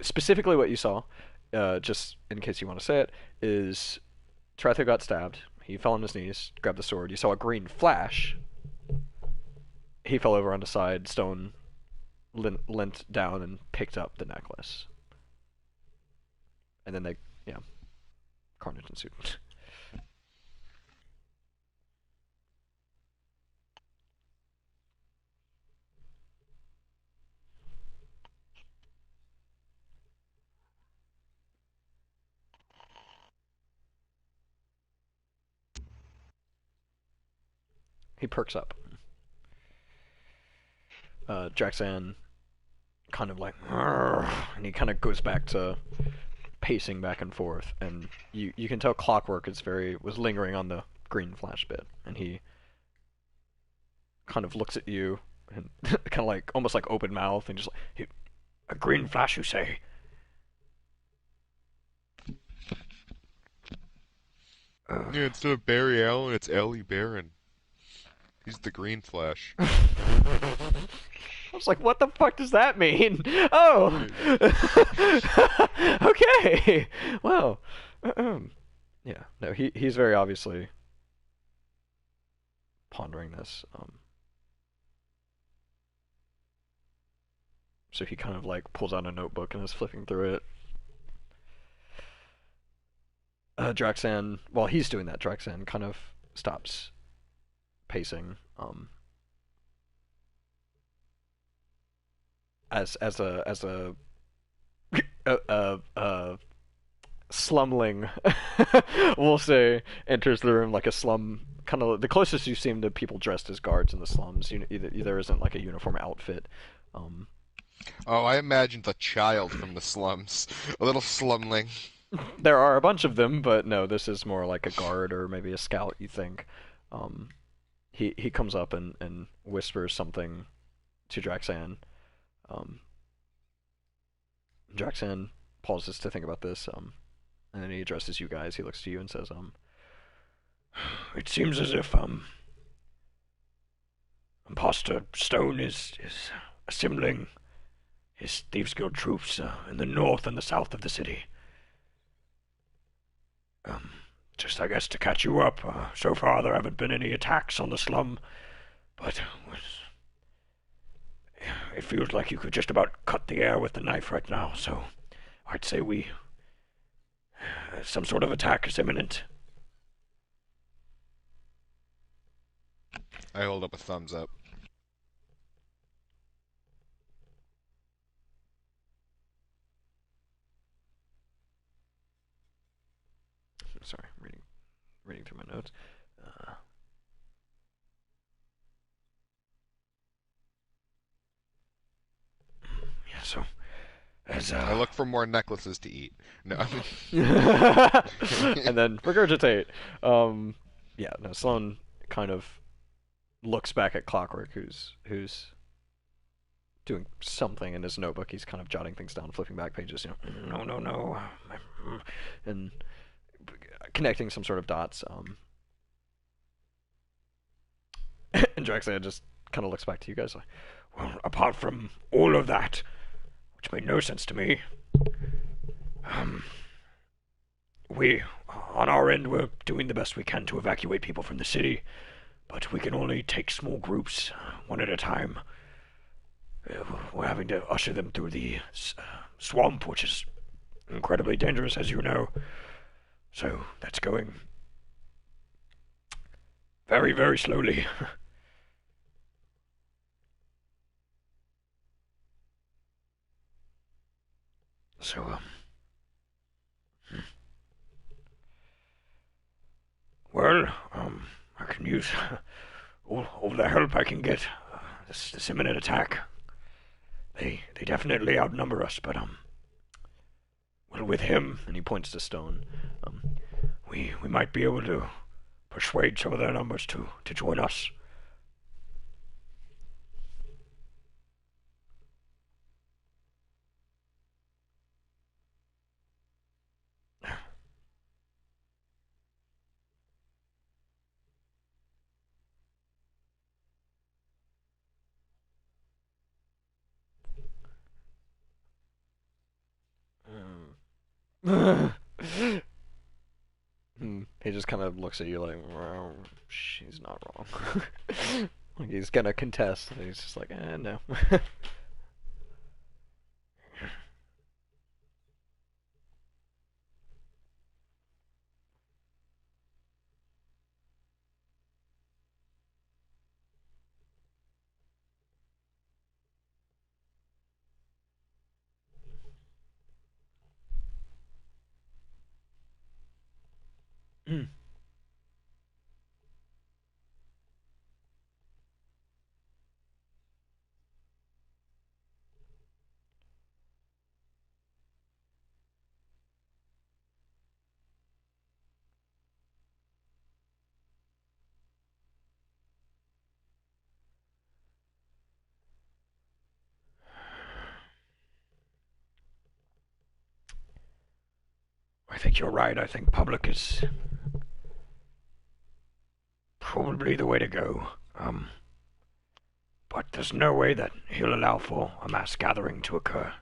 Specifically, what you saw, just in case you want to say it, is Tretho got stabbed. He fell on his knees, grabbed the sword. You saw a green flash. He fell over on the side. Stone leant down and picked up the necklace. And then they, yeah, carnage ensued. He perks up. Jackson kind of like, and he kind of goes back to pacing back and forth, and you can tell Clockwork was lingering on the green flash bit, and he kind of looks at you and kind of like almost like open mouth and just like, a green flash, you say? Yeah, instead of Barry Allen, it's Ellie Barron. He's the Green Flash. I was like, what the fuck does that mean? Oh, okay. Well, yeah. No, he's very obviously pondering this. So he kind of like pulls out a notebook and is flipping through it. Draxan, while he's doing that, Draxan kind of stops pacing. As a slumling, we'll say, enters the room like a slum. Kind of the closest you seem to people dressed as guards in the slums. There isn't like a uniform outfit. Um, Oh, I imagined a child from the slums. A little slumling. there are a bunch of them, but no, this is more like a guard or maybe a scout. You think? Um, he comes up and whispers something to Draxan. Um, Draxan pauses to think about this. And then he addresses you guys. He looks to you and says, "It seems as if Imposter Stone is assembling his Thieves Guild troops in the north and the south of the city. Um, just I guess to catch you up. So far there haven't been any attacks on the slum, but it feels like you could just about cut the air with the knife right now. So I'd say some sort of attack is imminent." I hold up a thumbs up. Sorry, reading through my notes. Yeah, so as I look for more necklaces to eat. No. and then regurgitate. Yeah, no, Sloan kind of looks back at Clockwork, who's doing something in his notebook. He's kind of jotting things down, flipping back pages. No, and connecting some sort of dots. And Draxia just kind of looks back to you guys like, well, apart from all of that, which made no sense to me, we, on our end, we're doing the best we can to evacuate people from the city, but we can only take small groups, one at a time. We're having to usher them through the swamp, which is incredibly dangerous, as you know. So that's going very, very slowly. So, well, I can use all the help I can get. This imminent attack. They definitely outnumber us, but well, with him, and he points to Stone, we might be able to persuade some of their numbers to join us. He just kind of looks at you like, well, she's not wrong. Like he's gonna contest. And he's just like, no. I think you're right. I think public is probably the way to go. But there's no way that he'll allow for a mass gathering to occur.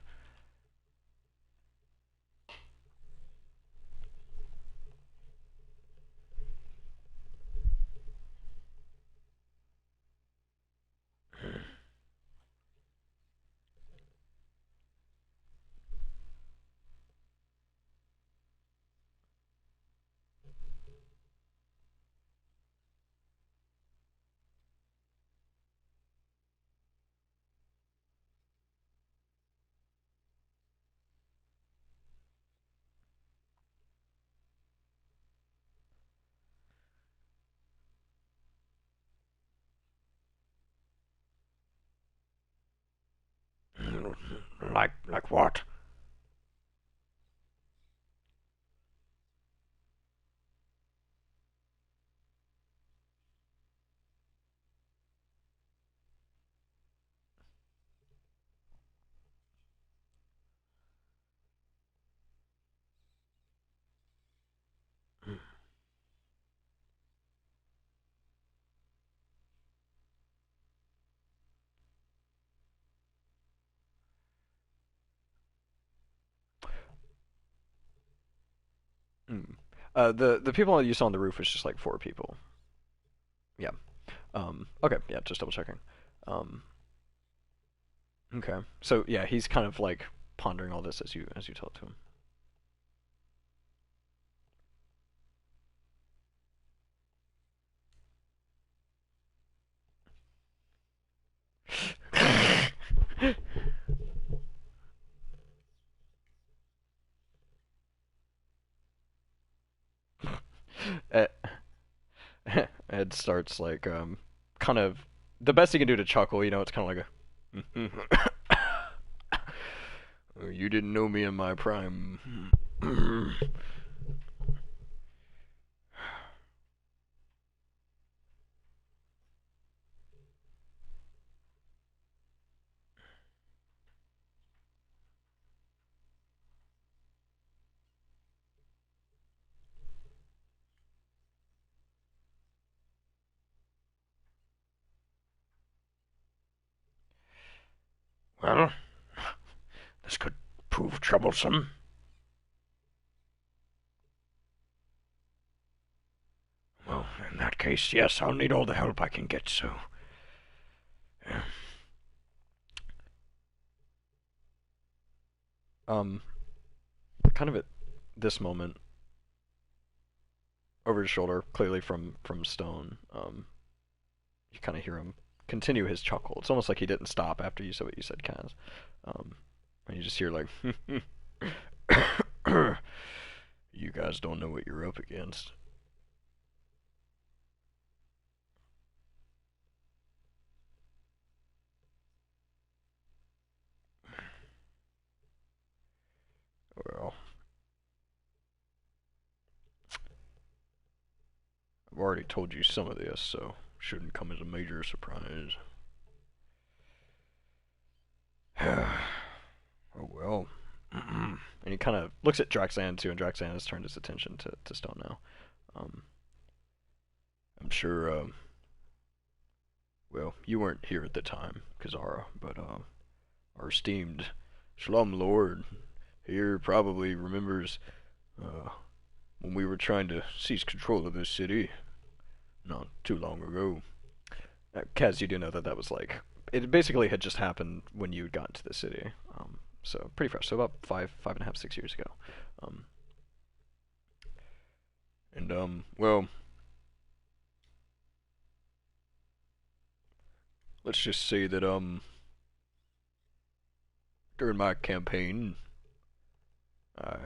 Like what? Mm. The people you saw on the roof was just like four people. Yeah. Okay. Yeah. Just double checking. Um. Okay. So yeah, he's kind of like pondering all this as you tell it to him. Ed, Ed starts like kind of the best he can do to chuckle. It's kind of like a. You didn't know me in my prime. Well, this could prove troublesome. Well, in that case, yes, I'll need all the help I can get, so. Yeah. Um, Kind of at this moment, over his shoulder, clearly from Stone, you kind of hear him continue his chuckle. It's almost like he didn't stop after you said what you said, Kaz. Um, and you just hear like, you guys don't know what you're up against. Well, I've already told you some of this, so shouldn't come as a major surprise. Oh well. And he kind of looks at Draxan too, and Draxan has turned his attention to Stone now. Um, I'm sure. Well, you weren't here at the time, Kazara, but our esteemed Shlum Lord here probably remembers uh, when we were trying to seize control of this city not too long ago. Kaz, you do know that that was like it basically had just happened when you got into the city. So pretty fresh. So about 5.5, 6 years ago. Um, well, let's just say that during my campaign, I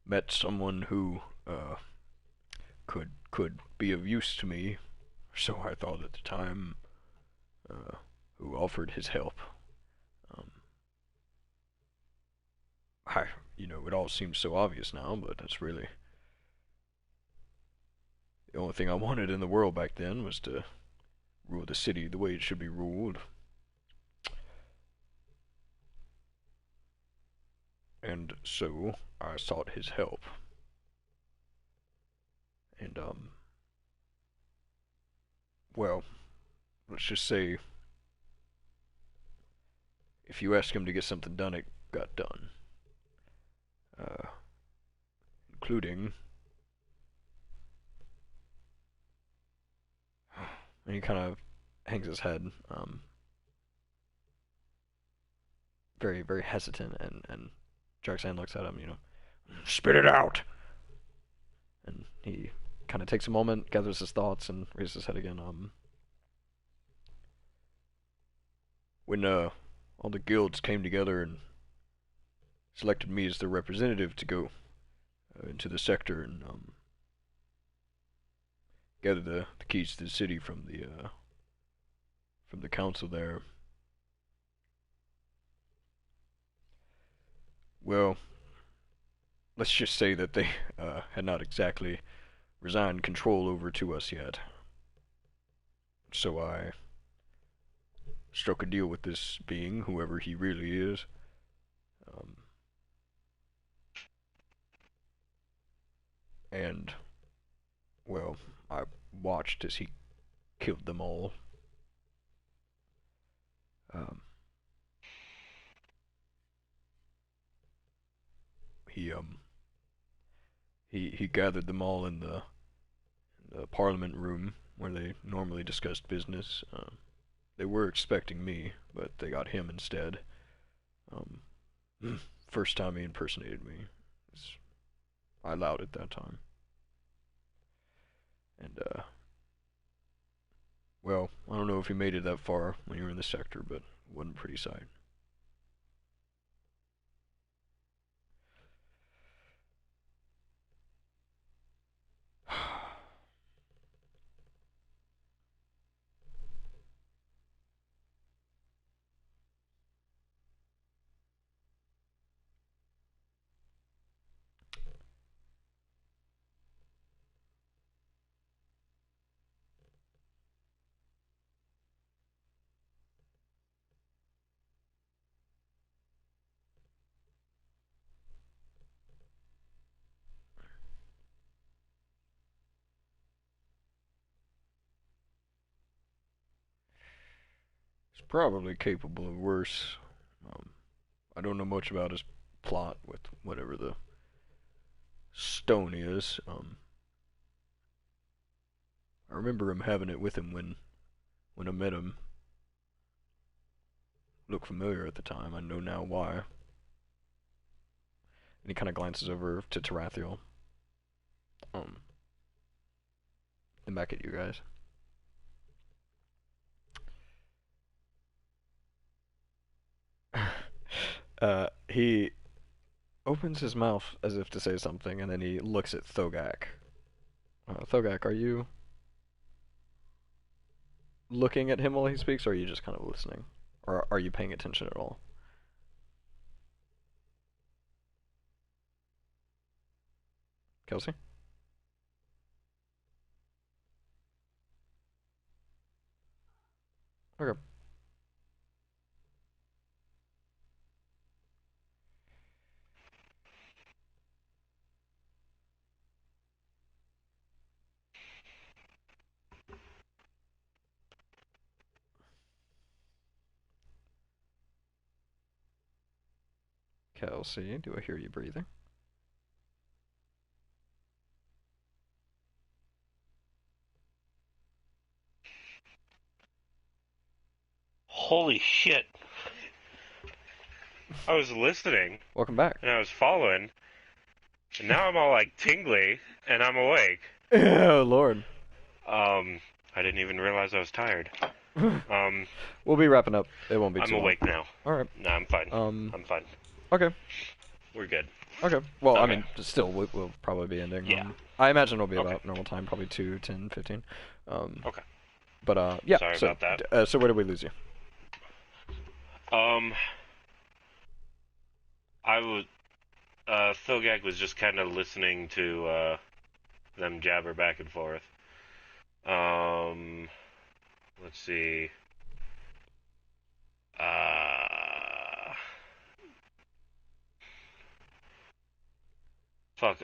met someone who could be of use to me. So I thought at the time, uh, who offered his help. Um, it all seems so obvious now, but that's really the only thing I wanted in the world back then was to rule the city the way it should be ruled. And so I sought his help. And well, let's just say if you ask him to get something done, it got done. Uh, Including, and he kind of hangs his head, very very hesitant, and Jackson looks at him, spit it out. And he kind of takes a moment, gathers his thoughts, and raises his head again. When all the guilds came together and selected me as their representative to go into the sector and gather the keys to the city from the council there. Well, let's just say that they had not exactly resigned control over to us yet. So I struck a deal with this being, whoever he really is. Um, and, well, I watched as he killed them all. Um, he he gathered them all in the parliament room where they normally discussed business. They were expecting me, but they got him instead. Um, First time he impersonated me. I allowed it that time. And, well, I don't know if you made it that far when you were in the sector, but it wasn't a pretty sight. He's probably capable of worse. Um, I don't know much about his plot with whatever the stone is. I remember him having it with him when I met him. Looked familiar at the time. I know now why. And he kind of glances over to Tarathiel. Um, and back at you guys. He opens his mouth as if to say something, and then he looks at Thogak. Thogak, are you looking at him while he speaks, or are you just kind of listening? Or are you paying attention at all? Kelsey? Okay. Kelsey, do I hear you breathing? Holy shit. I was listening, Welcome back. and I was following, and now I'm all, like, tingly, and I'm awake. Oh, Lord. I didn't even realize I was tired. We'll be wrapping up. It won't be I'm too long. awake now. Alright. No, I'm fine. Um, I'm fine. okay. We're good. Okay. Well, I Okay. mean, still, we'll probably be ending. Yeah. I imagine it'll be Okay. about normal time, probably 2, 10, 15. Okay. But, yeah, Sorry so, about that. so where did we lose you? Um, I was, Thilgag was just kind of listening to, them jabber back and forth. Let's see. Fuck,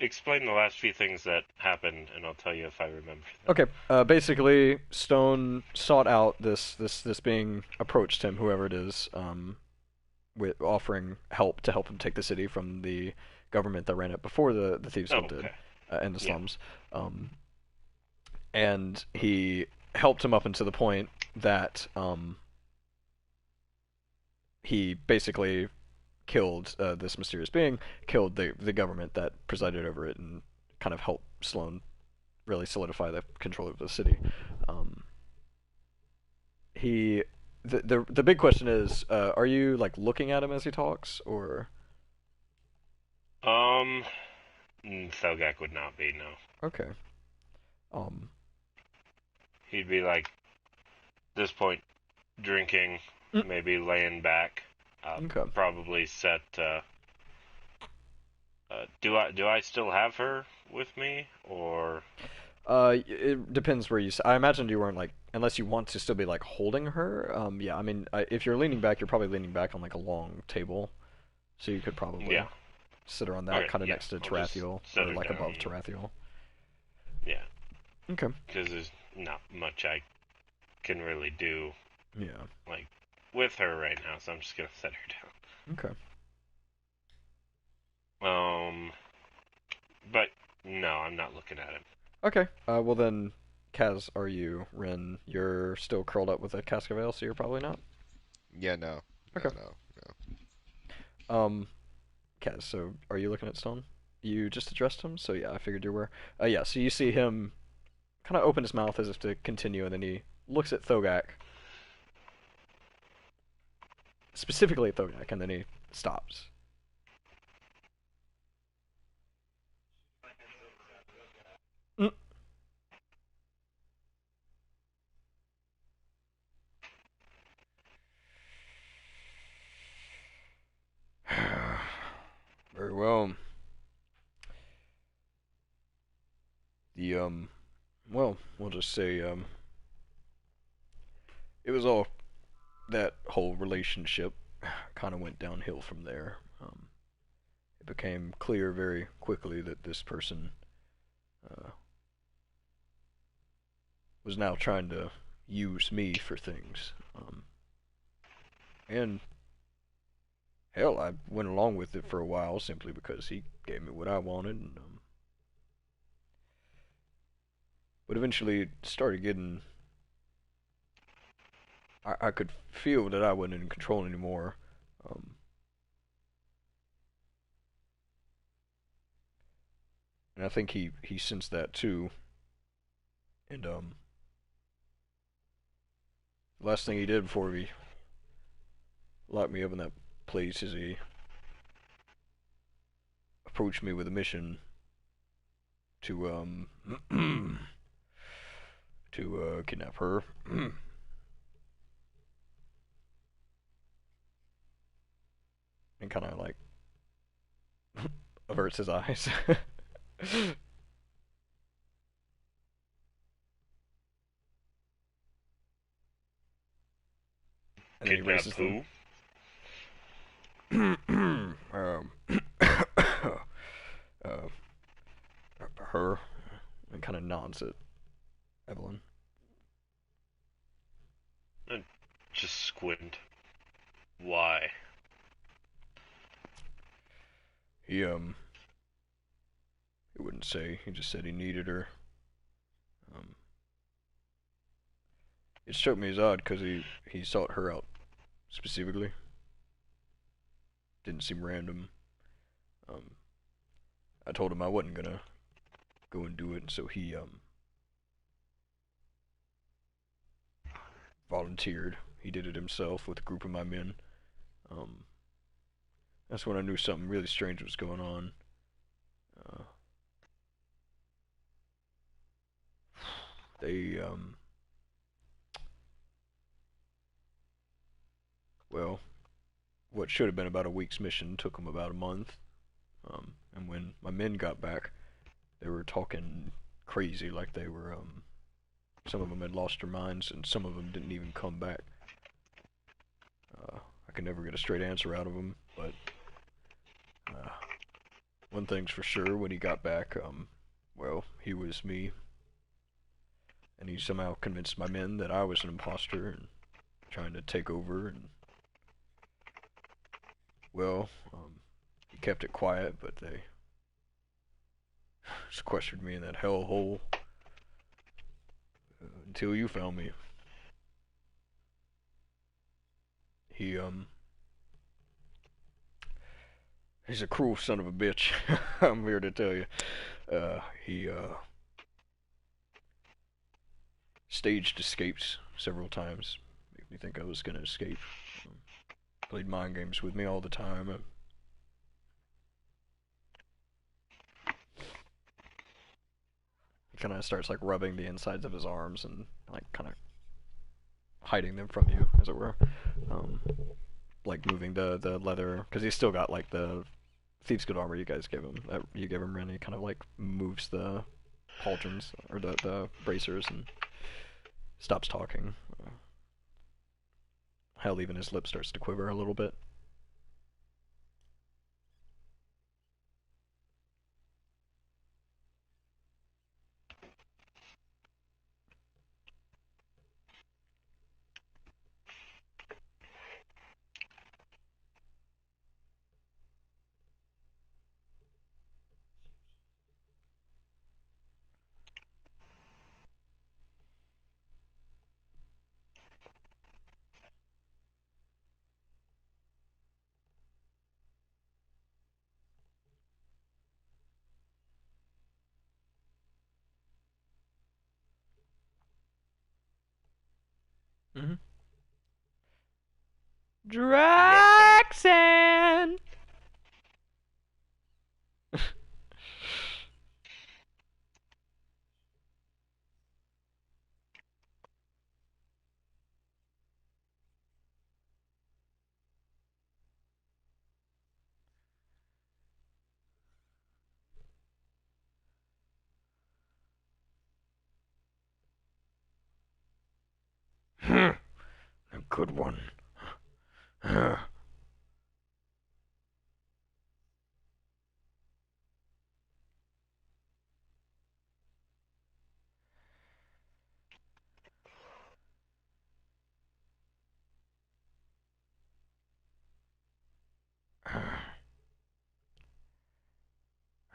explain the last few things that happened, and I'll tell you if I remember them. Okay. Basically, Stone sought out this being, approached him, whoever it is, with offering help to help him take the city from the government that ran it before the Thieves Oh, Guild did, okay. in the Yeah. slums. And he helped him up until the point that he basically killed this mysterious being, killed the government that presided over it, and kind of helped Sloane really solidify the control of the city. Um, he the big question is, are you like looking at him as he talks, or Um, Thilgag would not be, no. okay? Um, He'd be like, this point, drinking, mm, maybe laying back, okay. probably set, do I still have her with me, or... It depends where you. I imagined you weren't like, unless you want to still be like holding her. Yeah, I mean, if you're leaning back, you're probably leaning back on like a long table, so you could probably Yeah. sit around that, Okay, kind of yeah. next to I'll just Tarathiel, set or her like above down. Tarathiel. Yeah. Okay. Because there's not much I can really do, Yeah. like, with her right now, so I'm just gonna set her Okay. down. But, no, I'm not looking at him. Okay. Well then, Kaz, are you? Ren, you're still curled up with a cask of ale, so you're probably not. Yeah, no, no, Okay. no, no. Um, Kaz, so are you looking at Stone? You just addressed him, so yeah, I figured you were. Yeah, so you see him kind of open his mouth as if to continue, and then he looks at Thogak, specifically at Thogak, and then he stops. Mm. Very well. The well, we'll just say it was all that whole relationship kind of went downhill from there. It became clear very quickly that this person uh, was now trying to use me for things. And hell, I went along with it for a while simply because he gave me what I wanted. And, but eventually it started getting. I could feel that I wasn't in control anymore. Um, and I think he sensed that too. And the last thing he did before he locked me up in that place is he approached me with a mission to to kidnap her. And kind of like averts his eyes. And then he Kidnap raises them. who? uh, her, and kind of nods at Evelyn. Just squint. Why? he wouldn't say. He just said he needed her. Um, it struck me as odd because he sought her out specifically. Didn't seem random. Um, I told him I wasn't gonna go and do it, so he volunteered. He did it himself with a group of my men. Um, that's when I knew something really strange was going on. Uh, they well, what should have been about a week's mission took them about a month. And when my men got back, they were talking crazy, like they were some of them had lost their minds, and some of them didn't even come back. I could never get a straight answer out of them, but uh, one thing's for sure: when he got back, well, he was me, and he somehow convinced my men that I was an imposter and trying to take over. And well, he kept it quiet, but they sequestered me in that hellhole until you found me. He he's a cruel son of a bitch. I'm here to tell you. He staged escapes several times. Made me think I was gonna escape. Played mind games with me all the time. He kind of starts like rubbing the insides of his arms and like kind of hiding them from you, as it were. Um, like moving the leather, because he's still got like the thieves' good armor you guys gave him. That you gave him, and he kind of like moves the pauldrons or the bracers and stops talking. Hell, even his lip starts to quiver a little bit. Mm-hmm. Yes, sir. Draxan! A good one. I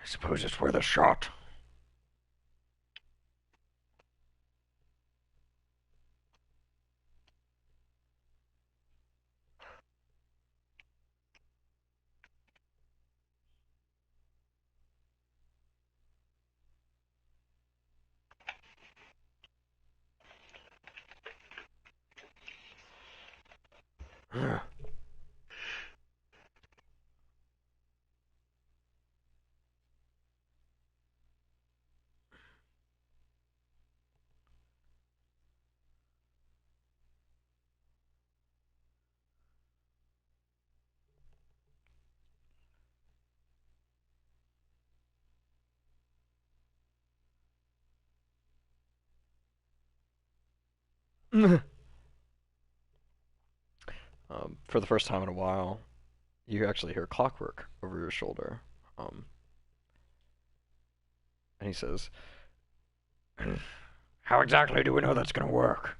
suppose it's worth a shot. For the first time in a while, you actually hear clockwork over your shoulder. Um, and he says, "How exactly do we know that's gonna work?"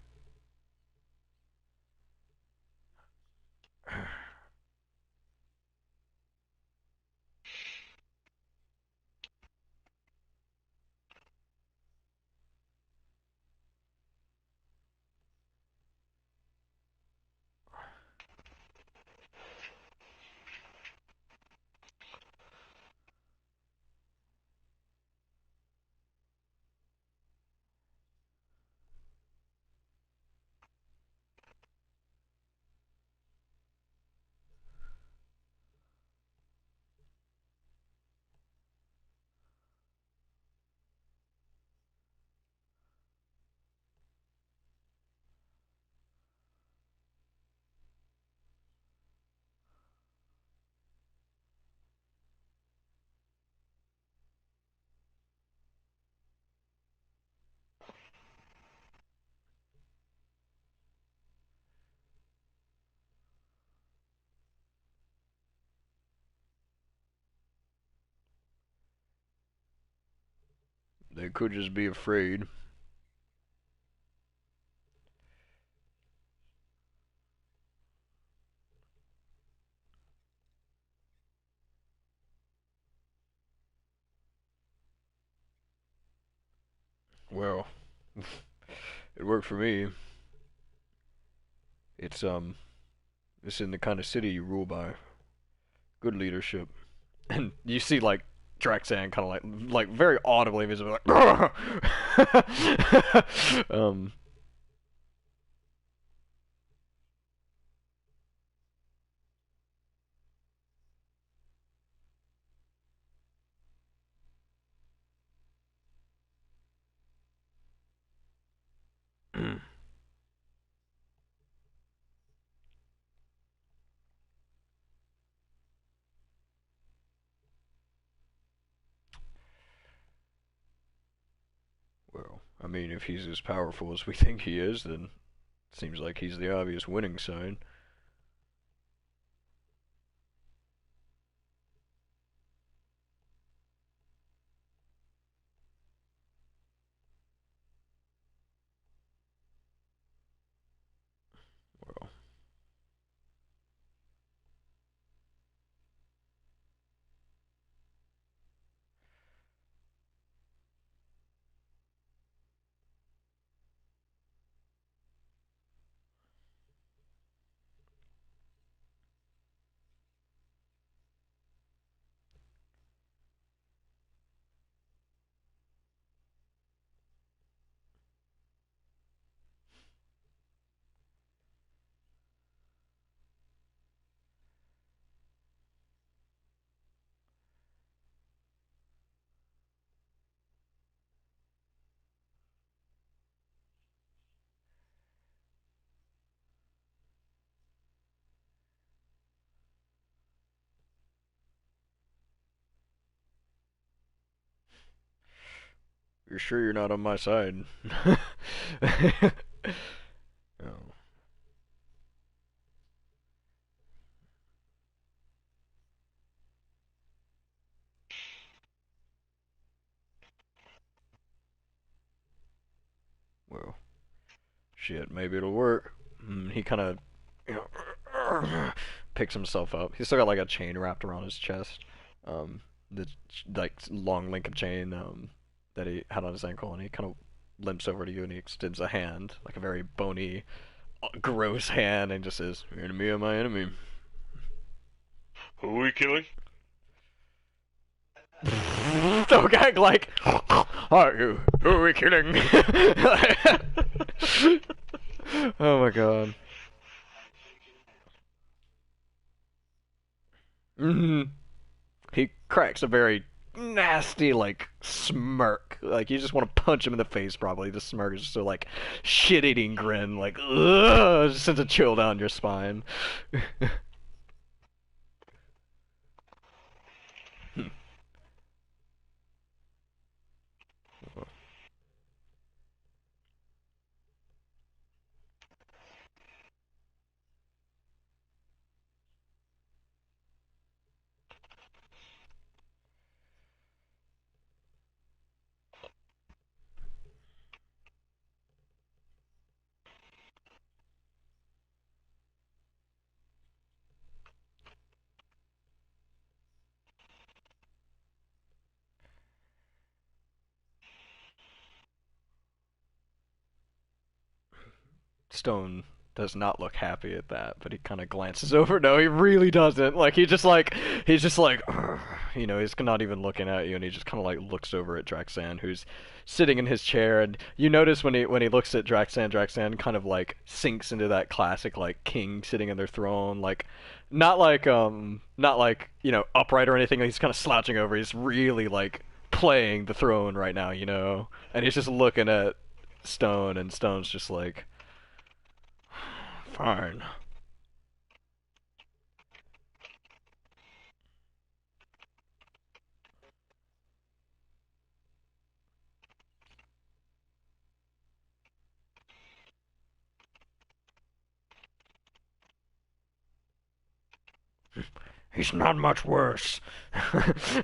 They could just be afraid. Well, it worked for me. It's it's in the kind of city you rule by. Good leadership. And you see like Draxan kind of like very audibly visibly like um well, I mean if he's as powerful as we think he is, then it seems like he's the obvious winning side. Well, you're sure you're not on my side? Oh, well, shit, maybe it'll work. He kind of, you know, picks himself up. He's still got like a chain wrapped around his chest. The like long link of chain that he had on his ankle, and he kind of limps over to you and he extends a hand, like a very bony, gross hand, and just says, "Your enemy or my enemy." Who are we killing? Okay, like, are you? Who are we killing? Oh my god. hmm He cracks a very nasty, like, smirk. Like, you just want to punch him in the face, probably. The smirk is just so, like, shit eating grin. Like, ugh, just sends a chill down your spine. Stone does not look happy at that, but he kind of glances over. No, he really doesn't. Like he's just like, "Ugh," you know, he's not even looking at you, and he just kind of like looks over at Draxan, who's sitting in his chair, and you notice when he looks at Draxan, Draxan kind of like sinks into that classic like king sitting in their throne, like not like you know upright or anything. He's kind of slouching over. He's really like playing the throne right now, you know, and he's just looking at Stone, and Stone's just like. Fine. He's not much worse.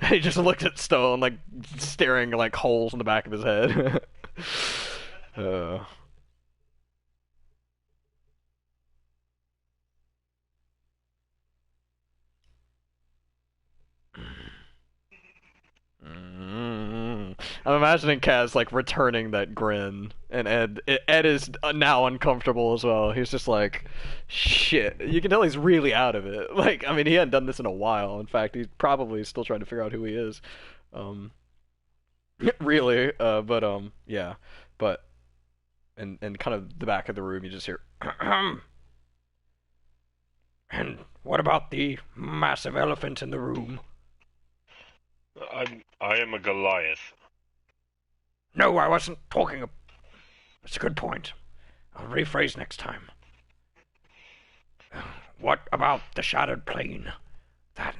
He just looks at Stone, like, staring, like, holes in the back of his head. uh, Mm. I'm imagining Kaz like returning that grin, and Ed is now uncomfortable as well. He's just like, shit. You can tell he's really out of it. Like, I mean, he hadn't done this in a while. In fact, he's probably still trying to figure out who he is. Um, really. Yeah. But and kind of the back of the room, you just hear. And what about the massive elephant in the room? I am a Goliath. No, I wasn't talking. That's a good point. I'll rephrase next time. What about the shattered plane?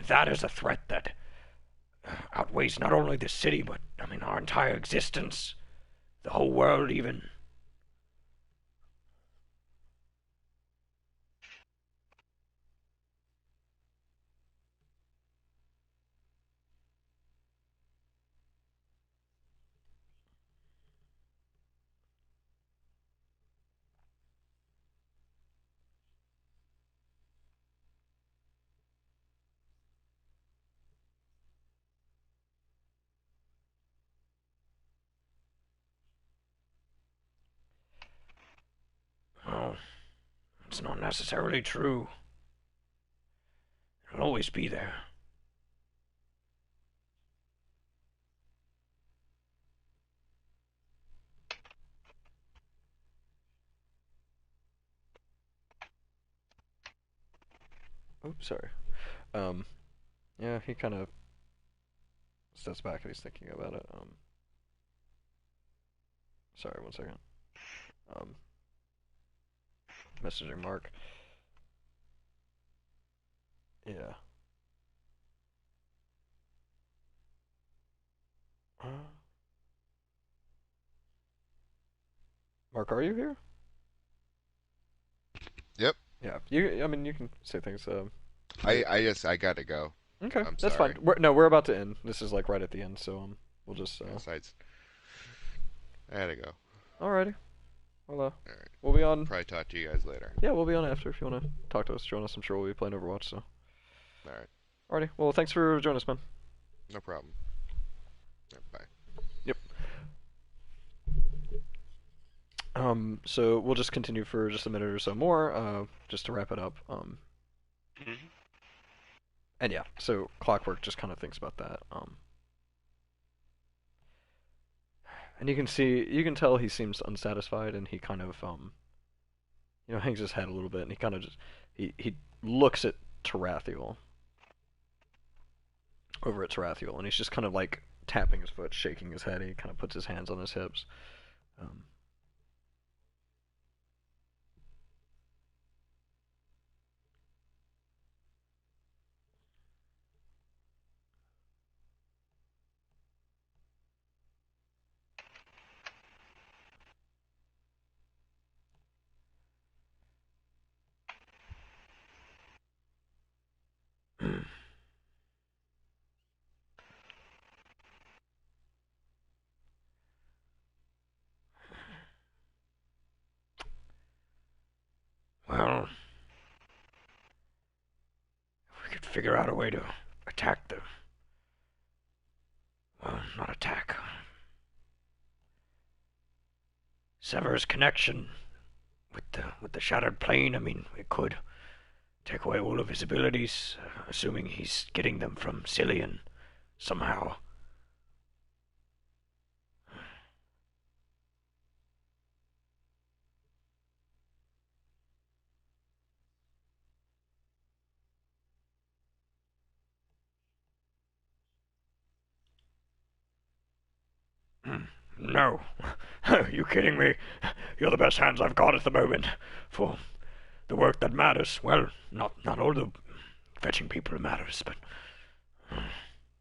That is a threat that outweighs not only the city, but I mean our entire existence, the whole world, even. Oh, it's not necessarily true. It'll always be there. Oops, sorry. Um, yeah, he kind of steps back and he's thinking about it. Sorry, one second. Um, messaging Mark. Yeah. Mark, are you here? Yep. Yeah. You. I mean, you can say things. I gotta go. Okay, I'm that's fine. sorry. We're about to end. This is like right at the end, so we'll just. Besides, I gotta go. Alrighty. Well, All right. we'll be on. Probably talk to you guys later. Yeah, we'll be on after if you want to talk to us, join us. I'm sure we'll be playing Overwatch. So. All right. Alrighty. Well, thanks for joining us, man. No problem. Bye. Yep. So we'll just continue for just a minute or so more, just to wrap it up. Mm-hmm. And yeah, so Clockwork just kind of thinks about that. And you can tell he seems unsatisfied, and he kind of, hangs his head a little bit, and he kind of just, he looks at Tarathiel, over at Tarathiel, and he's just kind of like tapping his foot, shaking his head. He kind of puts his hands on his hips. Um, well, if we could figure out a way to attack the, well, not attack, sever his connection with the shattered plane. I mean, we could take away all of his abilities, assuming he's getting them from Cillian somehow. No. Are you kidding me? You're the best hands I've got at the moment for the work that matters. Well, not all the fetching people matters, but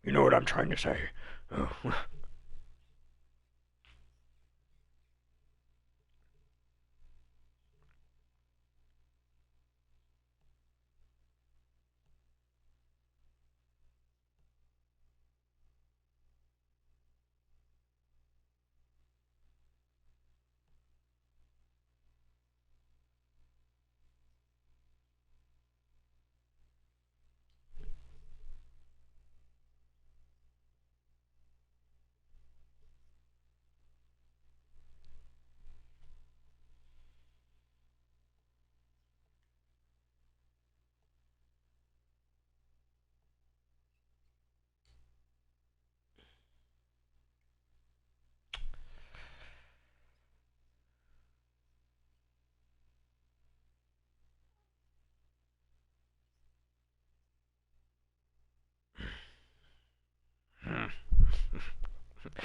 you know what I'm trying to say. Oh.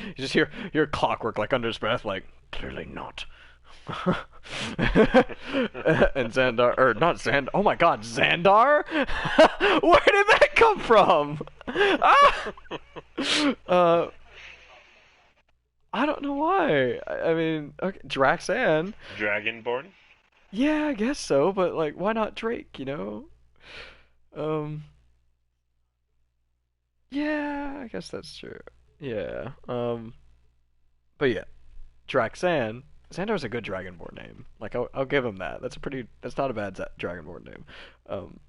You just hear Clockwork like under his breath, like clearly not. And Xandar, or not Xand. Oh my God, Xandar! Where did that come from? Ah! Uh, I don't know why. I mean, okay, Draxan. Dragonborn? Yeah, I guess so, but like, why not Drake? Um, yeah, I guess that's true. Yeah. But yeah, Draxan. Xandar's a good Dragonborn name. Like, I'll give him that. That's not a bad Dragonborn name. Um,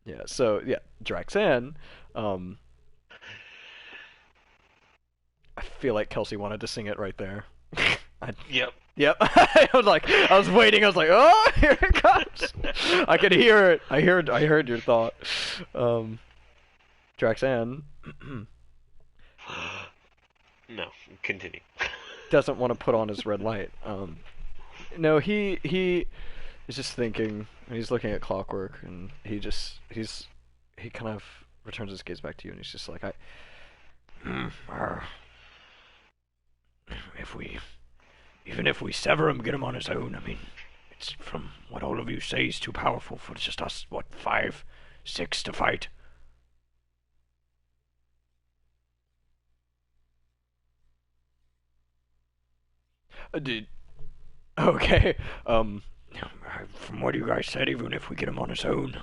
yeah. So yeah, Draxan. Um, I feel like Kelsey wanted to sing it right there. I, Yep. yep. I was waiting. I was like, oh, here it comes. I could hear it. I heard your thought. Um, Draxan No, continue. doesn't want to put on his red light. No, he is just thinking. He's looking at Clockwork, and he kind of returns his gaze back to you, and he's just like, if we even if we sever him, get him on his own. I mean, it's from what all of you say, he's too powerful for just us. What, 5, 6 to fight? Did okay. From what you guys said, even if we get him on his own,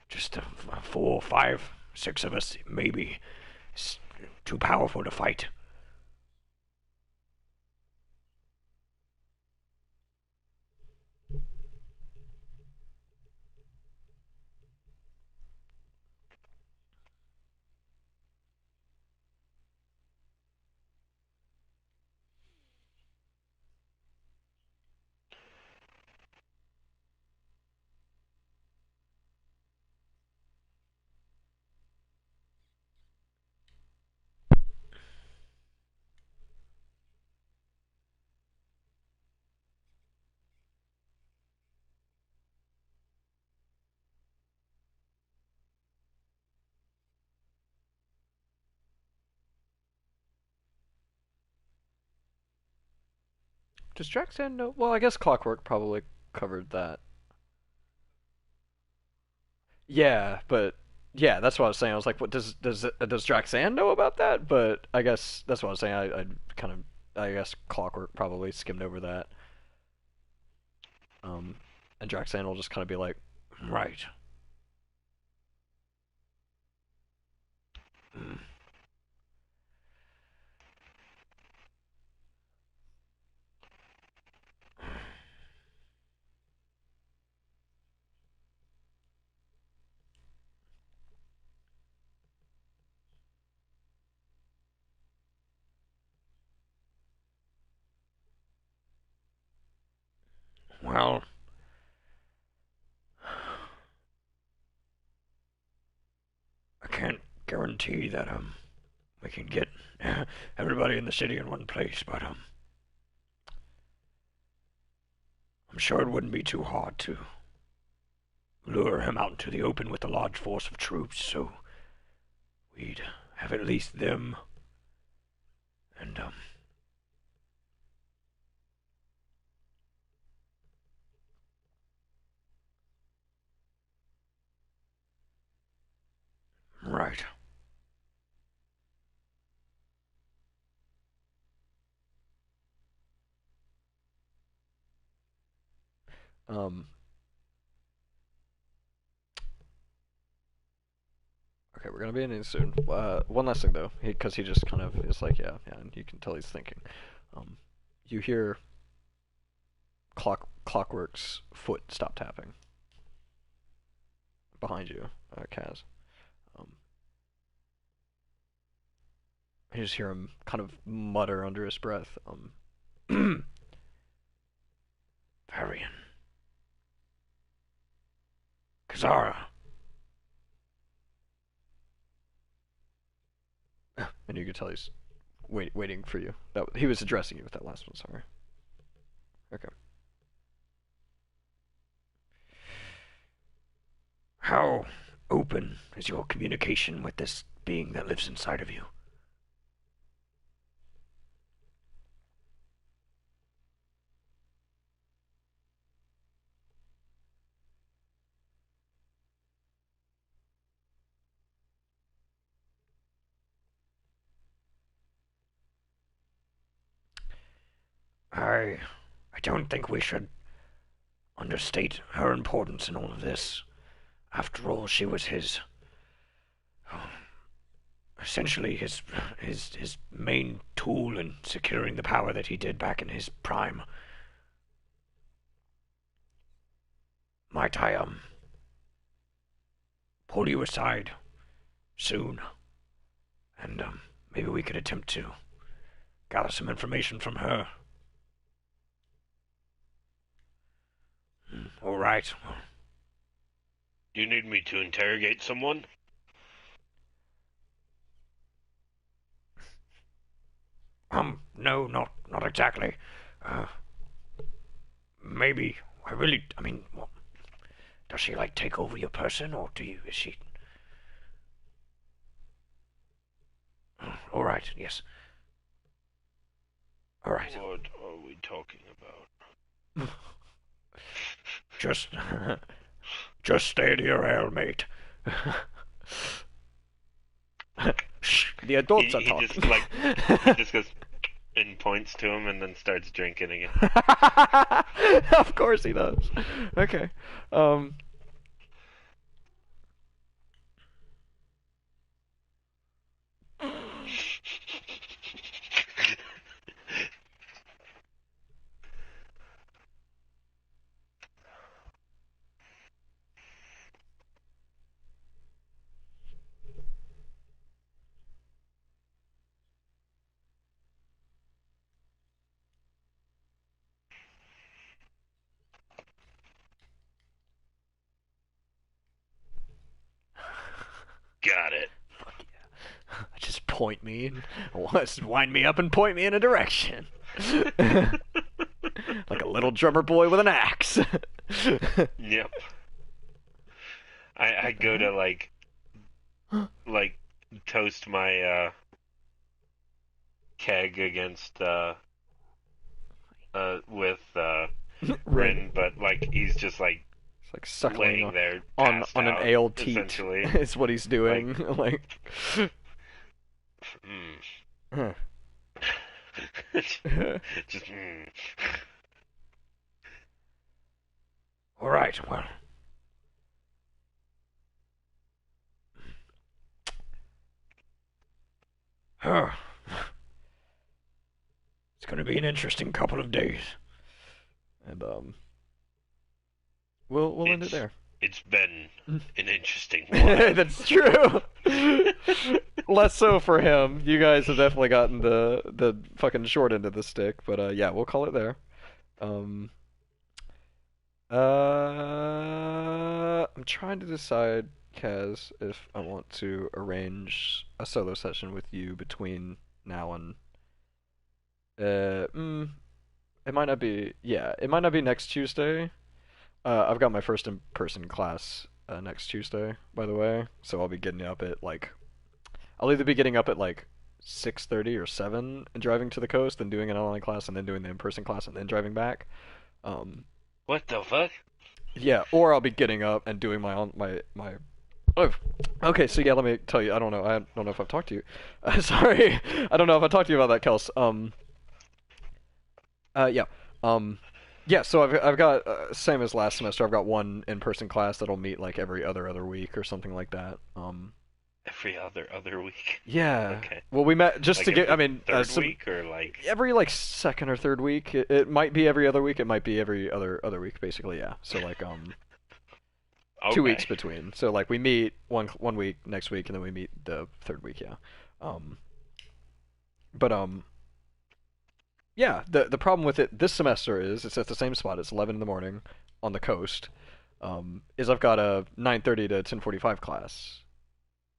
just 4, 5, 6 of us, maybe, it's too powerful to fight. Does Draxan know? Well, I guess Clockwork probably covered that. Yeah, but yeah, that's what I was saying. I was like, what does Draxan know about that? But I guess that's what I was saying. I kind of I guess Clockwork probably skimmed over that. Um, and Draxan will just kind of be like, right. Mm. Well, I can't guarantee that we can get everybody in the city in one place, but I'm sure it wouldn't be too hard to lure him out into the open with a large force of troops, so we'd have at least them and right. Um, okay, we're gonna be ending soon. One last thing though, because he just kind of is like, yeah, yeah, and you can tell he's thinking. Um, you hear Clockwork's foot stop tapping behind you, Kaz. Um, you just hear him kind of mutter under his breath, Varian, Kazara. And you can tell he's waiting for you. That he was addressing you with that last one. Sorry. Okay. How open is your communication with this being that lives inside of you? I I don't think we should understate her importance in all of this. After all, she was his essentially his main tool in securing the power that he did back in his prime. Might I pull you aside soon, and maybe we could attempt to gather some information from her. All right. Do you need me to interrogate someone? No, not exactly. Uh, maybe. I mean, well, does she like take over your person, or is she? All right. Yes. All right. What are we talking about? Just, just stay to your ale, mate. Shh, the adults are He talking. just he just goes and points to him and then starts drinking again. Of course he does. Okay. Um. Got it. Fuck yeah. Just point me and wind me up and point me in a direction. Like a little drummer boy with an axe. Yep. I go to like toast my keg against with Rin. Rin, but like he's just like It's like suckling laying there on passed an out, ale teat. essentially. Is what he's doing. Like. Mm. Just All right. Well. Huh. It's going to be an interesting couple of days. And we'll end it there. It's been an interesting one. That's true. Less so for him. You guys have definitely gotten the fucking short end of the stick, but yeah, we'll call it there. Um I'm trying to decide, Kaz, if I want to arrange a solo session with you between now and uh mm, it might not be, yeah, it might not be next Tuesday. I've got my first in-person class next Tuesday, by the way, so I'll be getting up at like I'll either be getting up at like 6:30 or 7 and driving to the coast, and doing an online class, and then doing the in-person class, and then driving back. Um, What the fuck? yeah, or I'll be getting up and doing my. Oh, okay. So yeah, let me tell you. I don't know. I don't know if I've talked to you. Sorry, I don't know if I talked to you about that, Kels. Yeah. Um, yeah. So I've got same as last semester. I've got one in-person class that'll meet like every other week or something like that. Every other week. Yeah. Okay. Well, we met just Like to get. I every mean, third week or like every like second or third week. It might be every other week. It might be every other week. Basically, yeah. So like 2 weeks okay. between. So like we meet one week next week, and then we meet the third week. Yeah. Um. But yeah. The problem with it this semester is it's at the same spot. It's 11 in the morning on the coast. Is I've got a 9:30 to 10:45 class.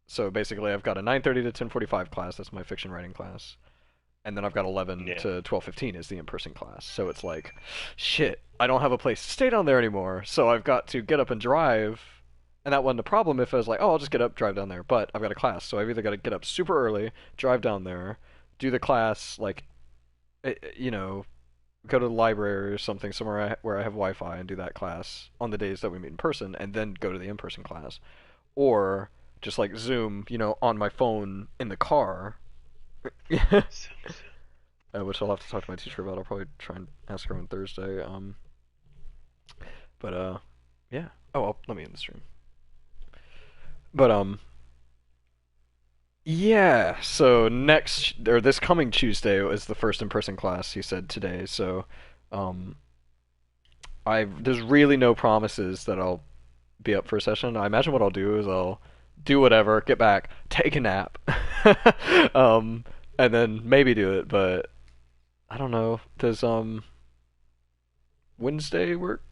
So basically, I've got a 9:30 to 10:45 class. That's my fiction writing class, and then I've got 11 Yeah. to 12:15 is the in-person class. So it's like, shit, I don't have a place to stay down there anymore. So I've got to get up and drive, and that wasn't a problem if I was like, oh, I'll just get up, drive down there. But I've got a class, so I've either got to get up super early, drive down there, do the class, like, you know, go to the library or something somewhere where I have Wi-Fi and do that class on the days that we meet in person, and then go to the in-person class, or just like Zoom, on my phone in the car. which I'll have to talk to my teacher about. I'll probably try and ask her on Thursday. But yeah. Oh, let me in the stream. But yeah. So next or this coming Tuesday is the first in-person class. He said today. So um, I there's really no promises that I'll be up for a session. I imagine what I'll do is I'll do whatever, get back, take a nap, um, and then maybe do it. But I don't know. Does Wednesday work